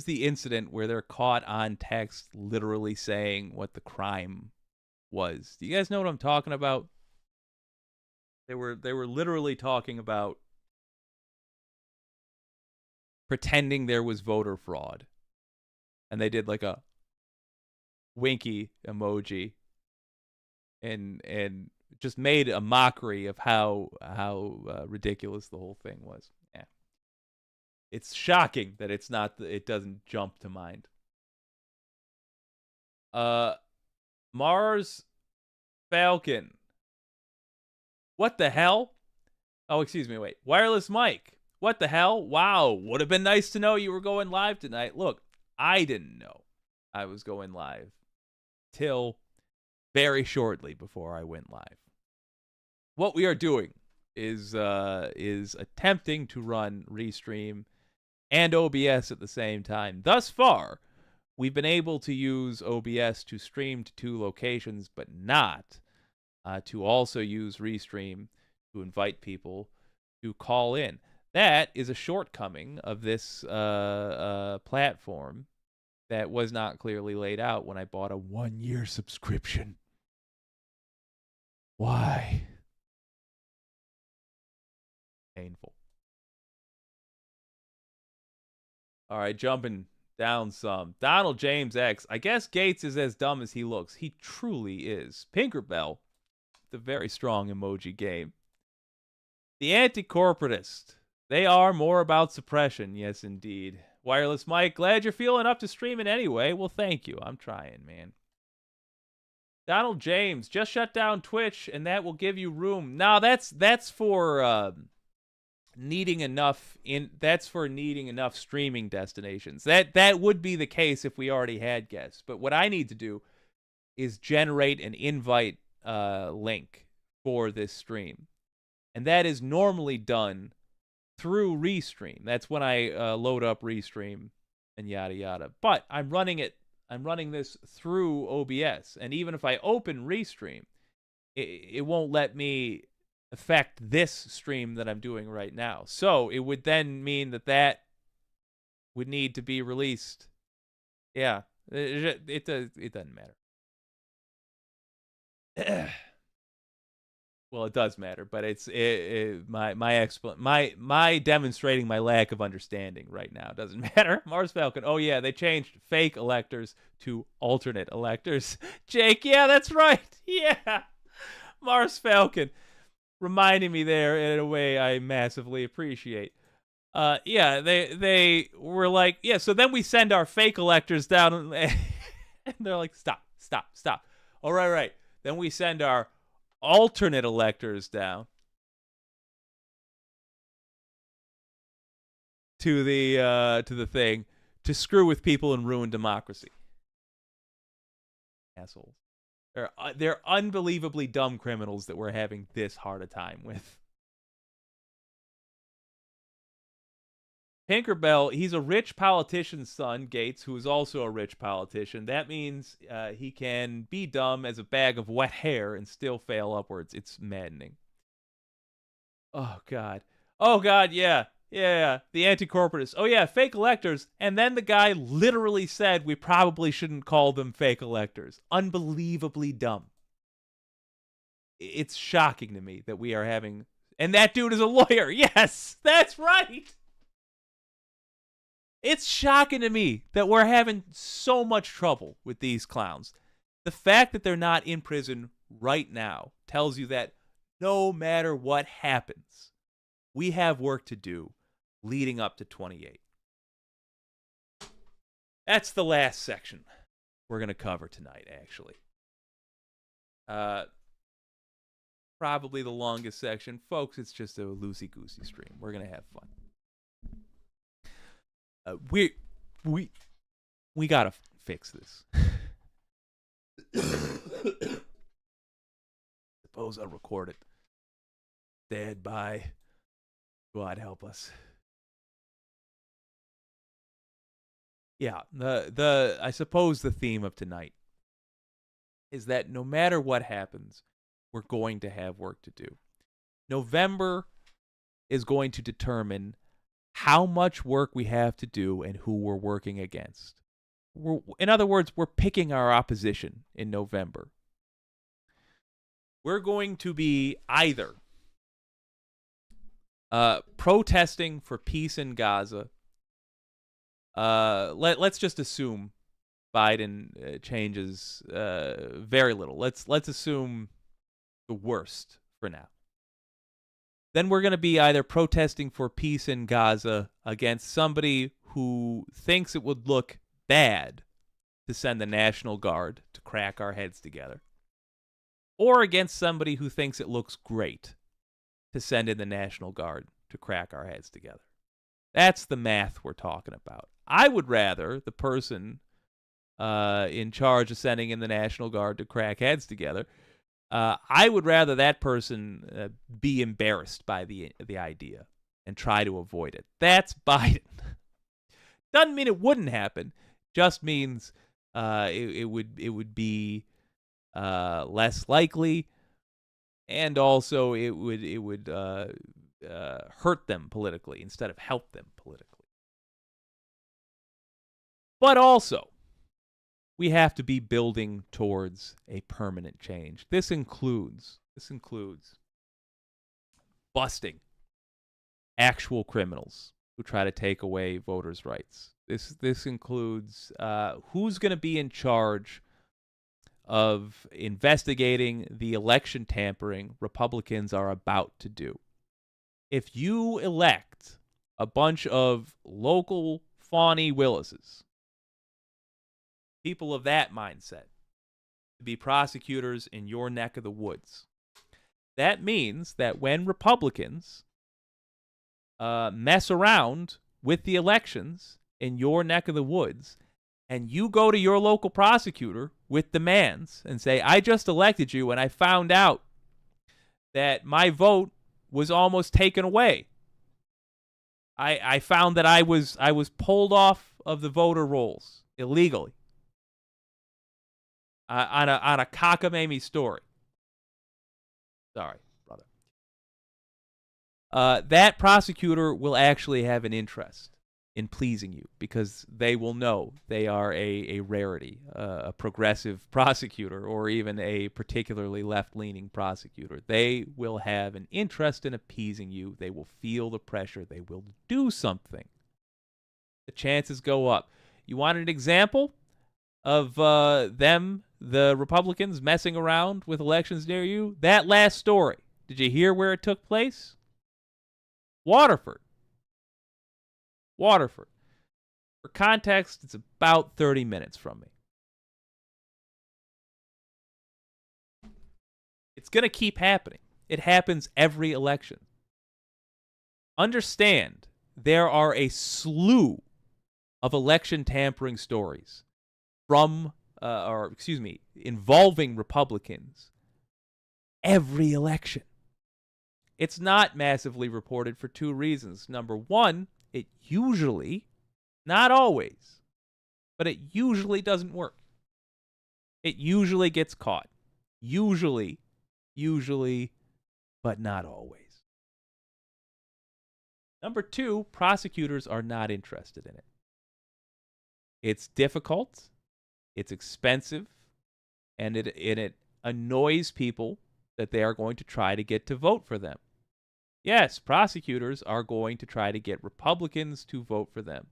incident where they're caught on text literally saying what the crime was? Do you guys know what I'm talking about? They were literally talking about pretending there was voter fraud. And they did like a winky emoji and just made a mockery of how ridiculous the whole thing was. Yeah. It's shocking that it doesn't jump to mind. Mars Falcon. What the hell? Oh, excuse me, wait. Wireless mic. What the hell? Wow, would have been nice to know you were going live tonight. Look, I didn't know I was going live till very shortly before I went live. What we are doing is attempting to run Restream and OBS at the same time. Thus far, we've been able to use OBS to stream to 2 locations, but not to also use Restream to invite people to call in. That is a shortcoming of this platform that was not clearly laid out when I bought a 1-year subscription. Why? Painful. All right, jumping down some. Donald James X. I guess Gates is as dumb as he looks. He truly is. Pinkerbell, the very strong emoji game. The anti-corporatist. They are more about suppression. Yes, indeed. Wireless Mike, glad you're feeling up to streaming anyway. Well, thank you. I'm trying, man. Donald James, just shut down Twitch and that will give you room. No, that's for needing enough streaming destinations. That would be the case if we already had guests. But what I need to do is generate an invite link for this stream. And that is normally done through Restream. That's when I load up Restream and yada yada. But I'm running this through OBS, and even if I open Restream, it won't let me affect this stream that I'm doing right now. So it would then mean that would need to be released. Yeah, it doesn't matter. Well, it does matter, but it's my demonstrating my lack of understanding right now doesn't matter. Mars Falcon. Oh yeah, they changed fake electors to alternate electors. Jake, yeah, that's right. Yeah, Mars Falcon, reminding me there in a way I massively appreciate. Yeah, they were like, yeah. So then we send our fake electors down, and they're like, stop. All right. Then we send our alternate electors down to the thing to screw with people and ruin democracy. Assholes. They're unbelievably dumb criminals that we're having this hard a time with. Tinkerbell, he's a rich politician's son, Gates, who is also a rich politician. That means he can be dumb as a bag of wet hair and still fail upwards. It's maddening. Oh, God, yeah. Yeah, the anti-corporatists. Oh yeah, fake electors. And then the guy literally said we probably shouldn't call them fake electors. Unbelievably dumb. It's shocking to me that we are having... And that dude is a lawyer. Yes, that's right. It's shocking to me that we're having so much trouble with these clowns. The fact that they're not in prison right now tells you that no matter what happens, we have work to do leading up to 28. That's the last section we're going to cover tonight, actually. Probably the longest section. Folks, it's just a loosey-goosey stream. We're going to have fun. We got to fix this. Suppose I'll record it. Dead by... God help us. Yeah, I suppose the theme of tonight is that no matter what happens, we're going to have work to do. November is going to determine how much work we have to do and who we're working against. In other words, we're picking our opposition in November. We're going to be either protesting for peace in Gaza. Let's just assume Biden changes very little. Let's assume the worst for now. Then we're going to be either protesting for peace in Gaza against somebody who thinks it would look bad to send the National Guard to crack our heads together, or against somebody who thinks it looks great to send in the National Guard to crack our heads together. That's the math we're talking about. I would rather the person in charge of sending in the National Guard to crack heads together, I would rather that person be embarrassed by the idea and try to avoid it. That's Biden. Doesn't mean it wouldn't happen. Just means it would be less likely, and also it would hurt them politically instead of help them politically. But also, we have to be building towards a permanent change. This includes busting actual criminals who try to take away voters' rights. This includes who's going to be in charge of investigating the election tampering Republicans are about to do. If you elect a bunch of local Fawny Willises, people of that mindset, to be prosecutors in your neck of the woods, that means that when Republicans mess around with the elections in your neck of the woods, and you go to your local prosecutor with demands and say, I just elected you and I found out that my vote was almost taken away. I found that I was pulled off of the voter rolls illegally on a cockamamie story. Sorry, brother. That prosecutor will actually have an interest in pleasing you because they will know they are a rarity, a progressive prosecutor, or even a particularly left-leaning prosecutor. They will have an interest in appeasing you. They will feel the pressure. They will do something. The chances go up. You want an example of them, the Republicans, messing around with elections near you? That last story. Did you hear where it took place? Waterford. For context, it's about 30 minutes from me. It's going to keep happening. It happens every election. Understand, there are a slew of election tampering stories involving Republicans every election. It's not massively reported for two reasons. Number one, it usually, not always, but it usually doesn't work. It usually gets caught. Usually, but not always. Number two, prosecutors are not interested in it. It's difficult, it's expensive, and it annoys people that they are going to try to get to vote for them. Yes, prosecutors are going to try to get Republicans to vote for them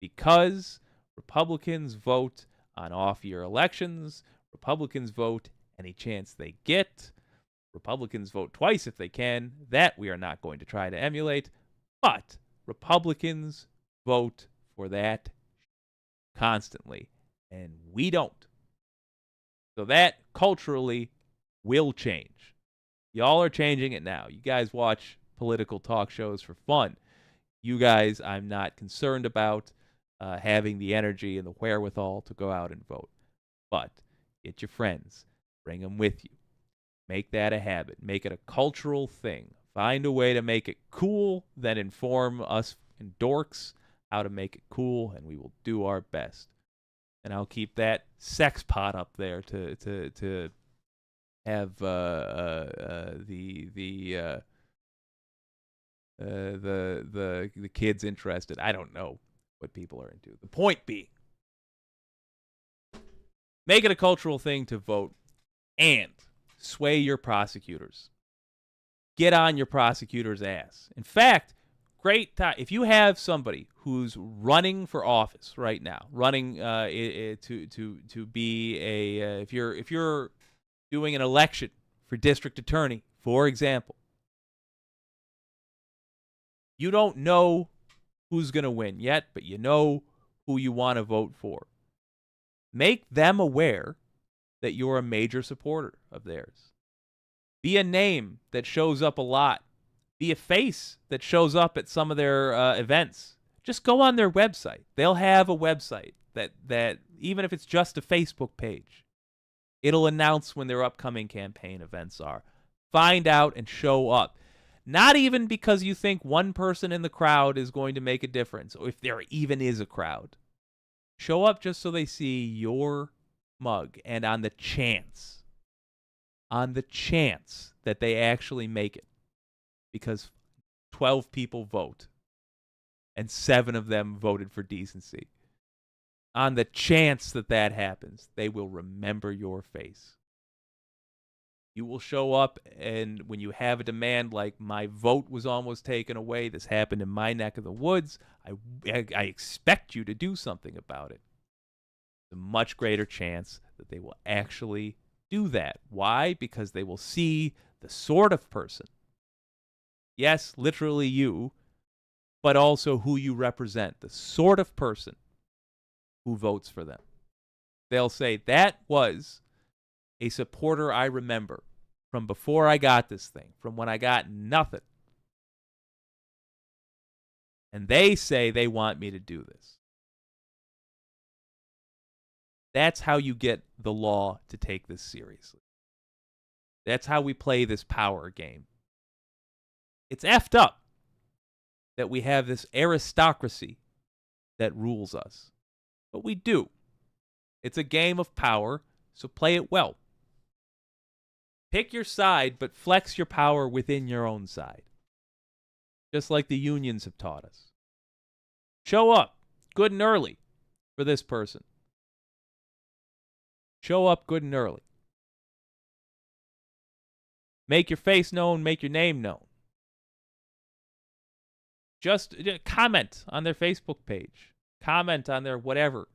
because Republicans vote on off-year elections. Republicans vote any chance they get. Republicans vote twice if they can. That we are not going to try to emulate. But Republicans vote for that constantly, and we don't. So that culturally will change. Y'all are changing it now. You guys watch political talk shows for fun. You guys, I'm not concerned about having the energy and the wherewithal to go out and vote. But get your friends. Bring them with you. Make that a habit. Make it a cultural thing. Find a way to make it cool, then inform us and dorks how to make it cool, and we will do our best. And I'll keep that sex pot up there to have the kids interested. I don't know what people are into. The point being, make it a cultural thing to vote and sway your prosecutors. Get on your prosecutor's ass. In fact, great time. If you have somebody who's running for office right now, running to be a if you're doing an election for district attorney, for example, you don't know who's going to win yet, but you know who you want to vote for. Make them aware that you're a major supporter of theirs. Be a name that shows up a lot. Be a face that shows up at some of their events. Just go on their website. They'll have a website that even if it's just a Facebook page, it'll announce when their upcoming campaign events are. Find out and show up. Not even because you think one person in the crowd is going to make a difference, or if there even is a crowd. Show up just so they see your mug, and on the chance that they actually make it, because 12 people vote and 7 of them voted for decency. On the chance that that happens, they will remember your face. You will show up, and when you have a demand like, my vote was almost taken away, this happened in my neck of the woods, I expect you to do something about it. A much greater chance that they will actually do that. Why? Because they will see the sort of person, yes, literally you, but also who you represent, the sort of person who votes for them. They'll say, that was a supporter I remember from before I got this thing, from when I got nothing. And they say they want me to do this. That's how you get the law to take this seriously. That's how we play this power game. It's effed up that we have this aristocracy that rules us. But we do. It's a game of power, so play it well. Pick your side, but flex your power within your own side. Just like the unions have taught us. Show up good and early for this person. Show up good and early. Make your face known, make your name known. Just comment on their Facebook page. Comment on their whatever,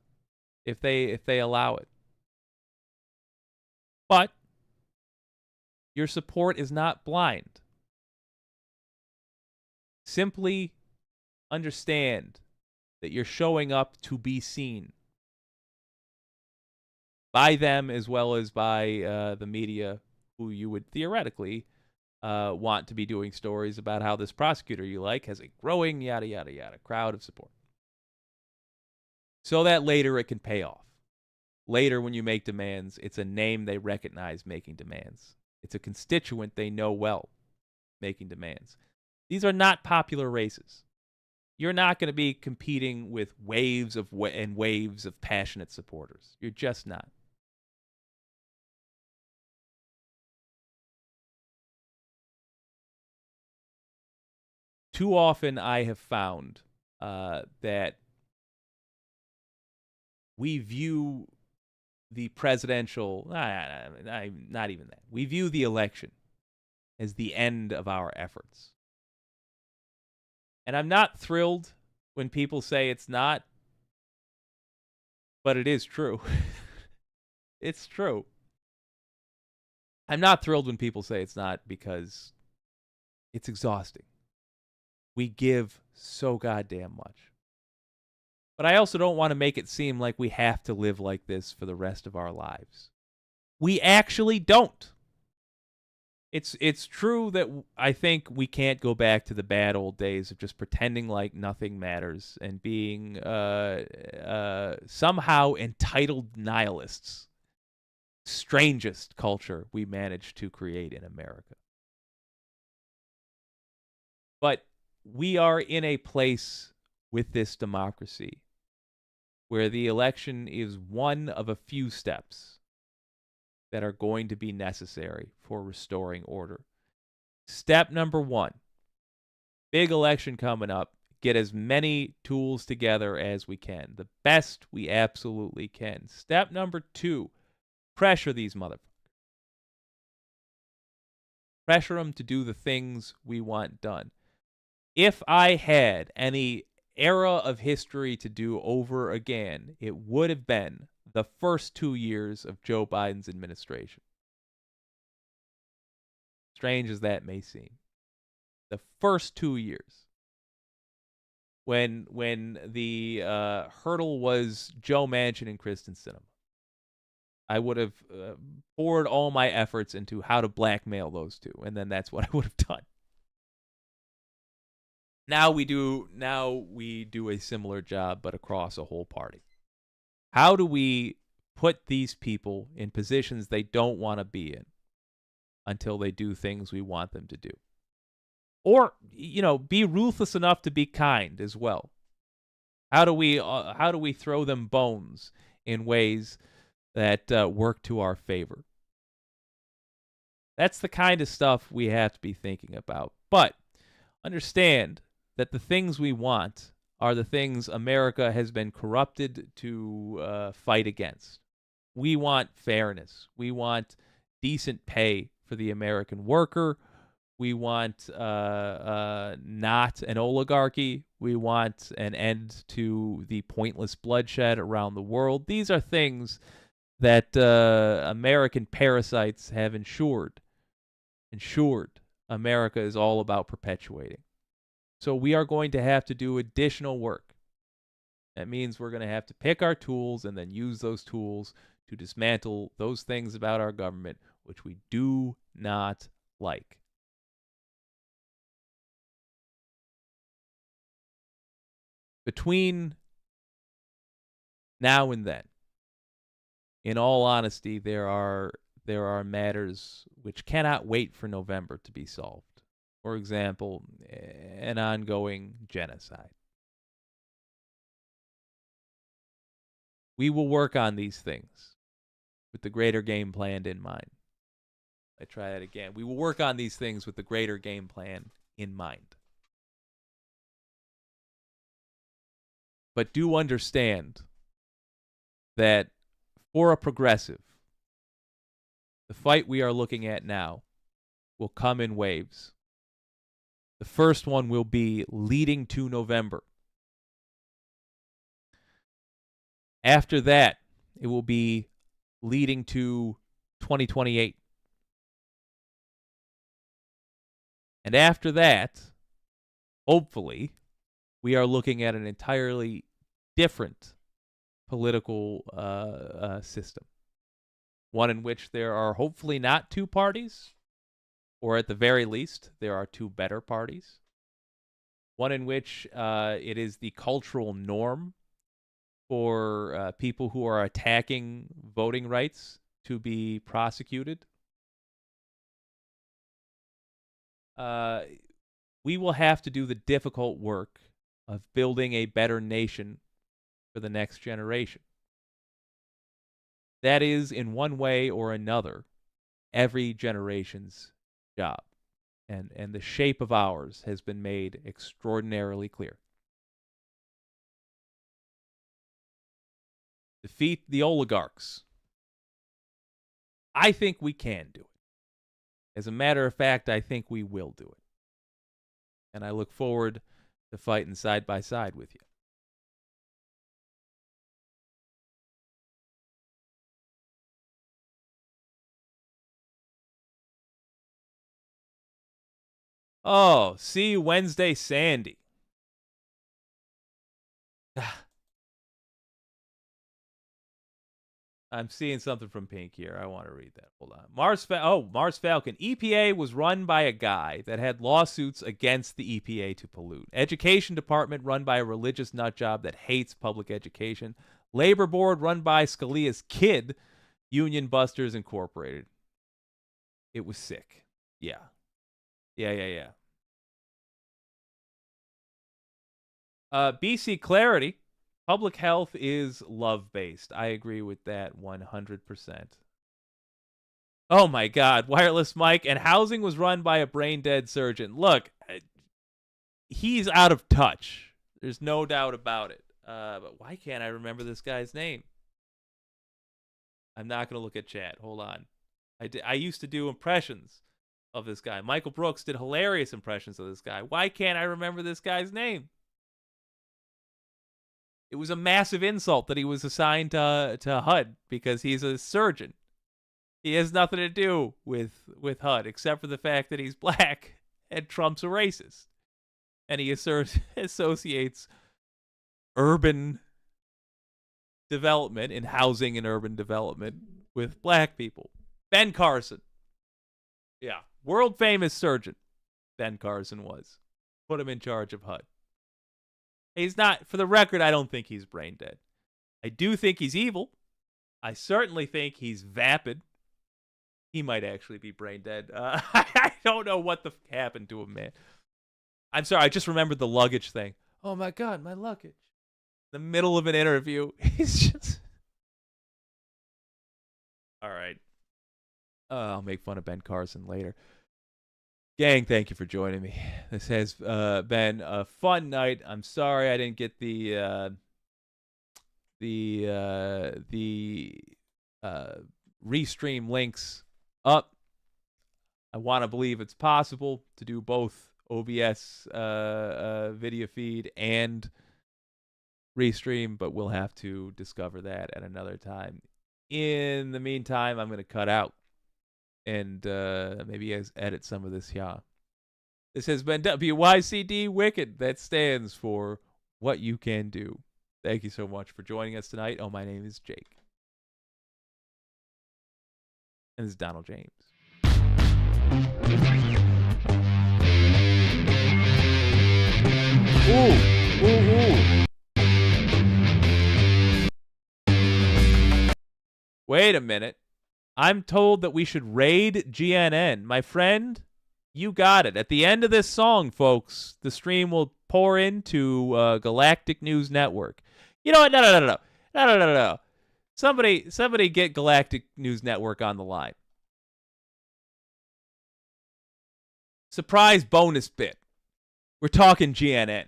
if they allow it. But your support is not blind. Simply understand that you're showing up to be seen by them as well as by the media, who you would theoretically want to be doing stories about how this prosecutor you like has a growing yada yada yada crowd of support. So that later it can pay off. Later when you make demands, it's a name they recognize making demands. It's a constituent they know well making demands. These are not popular races. You're not going to be competing with waves of passionate supporters. You're just not. too often I have found that we view the presidential, not even that. We view the election as the end of our efforts. And I'm not thrilled when people say it's not, but it is true. It's true. I'm not thrilled when people say it's not because it's exhausting. We give so goddamn much. But I also don't want to make it seem like we have to live like this for the rest of our lives. We actually don't. It's true that I think we can't go back to the bad old days of just pretending like nothing matters and being somehow entitled nihilists. Strangest culture we managed to create in America. But we are in a place with this democracy where the election is one of a few steps that are going to be necessary for restoring order. Step number 1, big election coming up, get as many tools together as we can. The best we absolutely can. Step number 2, pressure these motherfuckers. Pressure them to do the things we want done. If I had any era of history to do over again, it would have been the first 2 years of Joe Biden's administration. Strange as that may seem. The first 2 years. When the hurdle was Joe Manchin and Kristen Sinema. I would have poured all my efforts into how to blackmail those two, and then that's what I would have done. Now we do a similar job, but across a whole party. How do we put these people in positions they don't want to be in until they do things we want them to do? Or, be ruthless enough to be kind as well. How do we throw them bones in ways that work to our favor? That's the kind of stuff we have to be thinking about. But understand that the things we want are the things America has been corrupted to fight against. We want fairness. We want decent pay for the American worker. We want not an oligarchy. We want an end to the pointless bloodshed around the world. These are things that American parasites have ensured America is all about perpetuating. So we are going to have to do additional work. That means we're going to have to pick our tools and then use those tools to dismantle those things about our government which we do not like. Between now and then, in all honesty, there are matters which cannot wait for November to be solved. For example, an ongoing genocide. We will work on these things with the greater game plan in mind. I try that again. We will work on these things with the greater game plan in mind. But do understand that for a progressive, the fight we are looking at now will come in waves. The first one will be leading to November. After that, it will be leading to 2028. And after that, hopefully, we are looking at an entirely different political system. One in which there are hopefully not two parties, or at the very least, there are two better parties. One in which it is the cultural norm for people who are attacking voting rights to be prosecuted. We will have to do the difficult work of building a better nation for the next generation. That is, in one way or another, every generation's job. And the shape of ours has been made extraordinarily clear. Defeat the oligarchs. I think we can do it. As a matter of fact, I think we will do it. And I look forward to fighting side by side with you. Oh, see you Wednesday, Sandy. I'm seeing something from Pink here. I want to read that. Hold on. Mars Falcon. EPA was run by a guy that had lawsuits against the EPA to pollute. Education department run by a religious nutjob that hates public education. Labor board run by Scalia's kid. Union Busters Incorporated. It was sick. Yeah. Yeah. BC Clarity. Public health is love-based. I agree with that 100%. Oh my God, wireless mic, and housing was run by a brain-dead surgeon. Look, he's out of touch. There's no doubt about it. But why can't I remember this guy's name? I'm not going to look at chat. Hold on. I used to do impressions of this guy. Michael Brooks did hilarious impressions of this guy. Why can't I remember this guy's name? It was a massive insult that he was assigned to HUD because he's a surgeon. He has nothing to do with HUD except for the fact that he's black and Trump's a racist. And he associates urban development and housing and urban development with black people. Ben Carson. Yeah. World famous surgeon. Ben Carson was. Put him in charge of HUD. He's not, for the record, I don't think he's brain dead. I do think he's evil. I certainly think he's vapid. He might actually be brain dead. I don't know what the happened to him, man. I'm sorry, I just remembered the luggage thing. Oh my God, my luggage. The middle of an interview. He's just... All right. I'll make fun of Ben Carson later. Gang, thank you for joining me. This has been a fun night. I'm sorry I didn't get the restream links up. I want to believe it's possible to do both OBS video feed and restream, but we'll have to discover that at another time. In the meantime, I'm going to cut out and maybe edit some of this here. This has been WYCD Wicked. That stands for What You Can Do. Thank you so much for joining us tonight. Oh, my name is Jake. And this is Donald James. Ooh. Wait a minute. I'm told that we should raid GNN. My friend, you got it. At the end of this song, folks, the stream will pour into Galactic News Network. You know what? No. Somebody get Galactic News Network on the line. Surprise bonus bit. We're talking GNN.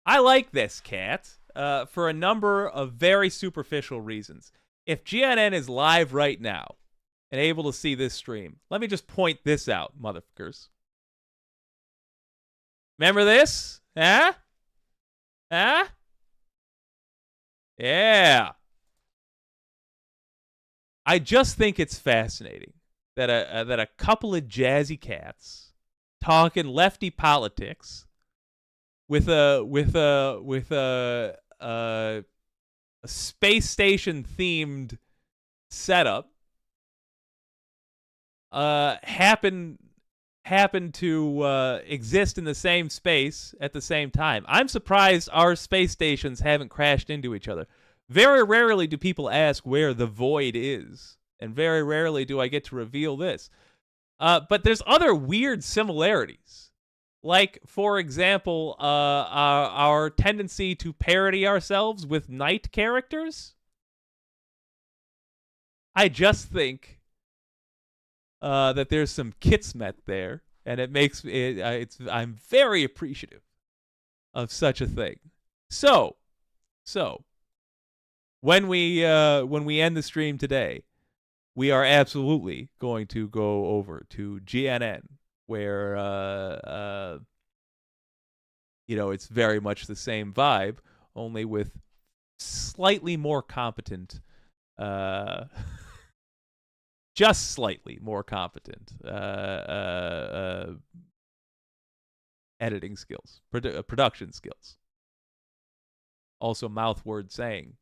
I like this, Cat, for a number of very superficial reasons. If GNN is live right now and able to see this stream, let me just point this out, motherfuckers. Remember this? Huh? Yeah. I just think it's fascinating that a couple of jazzy cats talking lefty politics with a space station themed setup happen to exist in the same space at the same time. I'm surprised our space stations haven't crashed into each other. Very rarely do people ask where the void is, and very rarely do I get to reveal this. But there's other weird similarities. Like, for example, our tendency to parody ourselves with night characters. I just think that there's some kismet there, and it makes I'm very appreciative of such a thing. So when we end the stream today, we are absolutely going to go over to GNN, where it's very much the same vibe, only with slightly more competent, just slightly more competent editing skills, production skills. Also, mouth word saying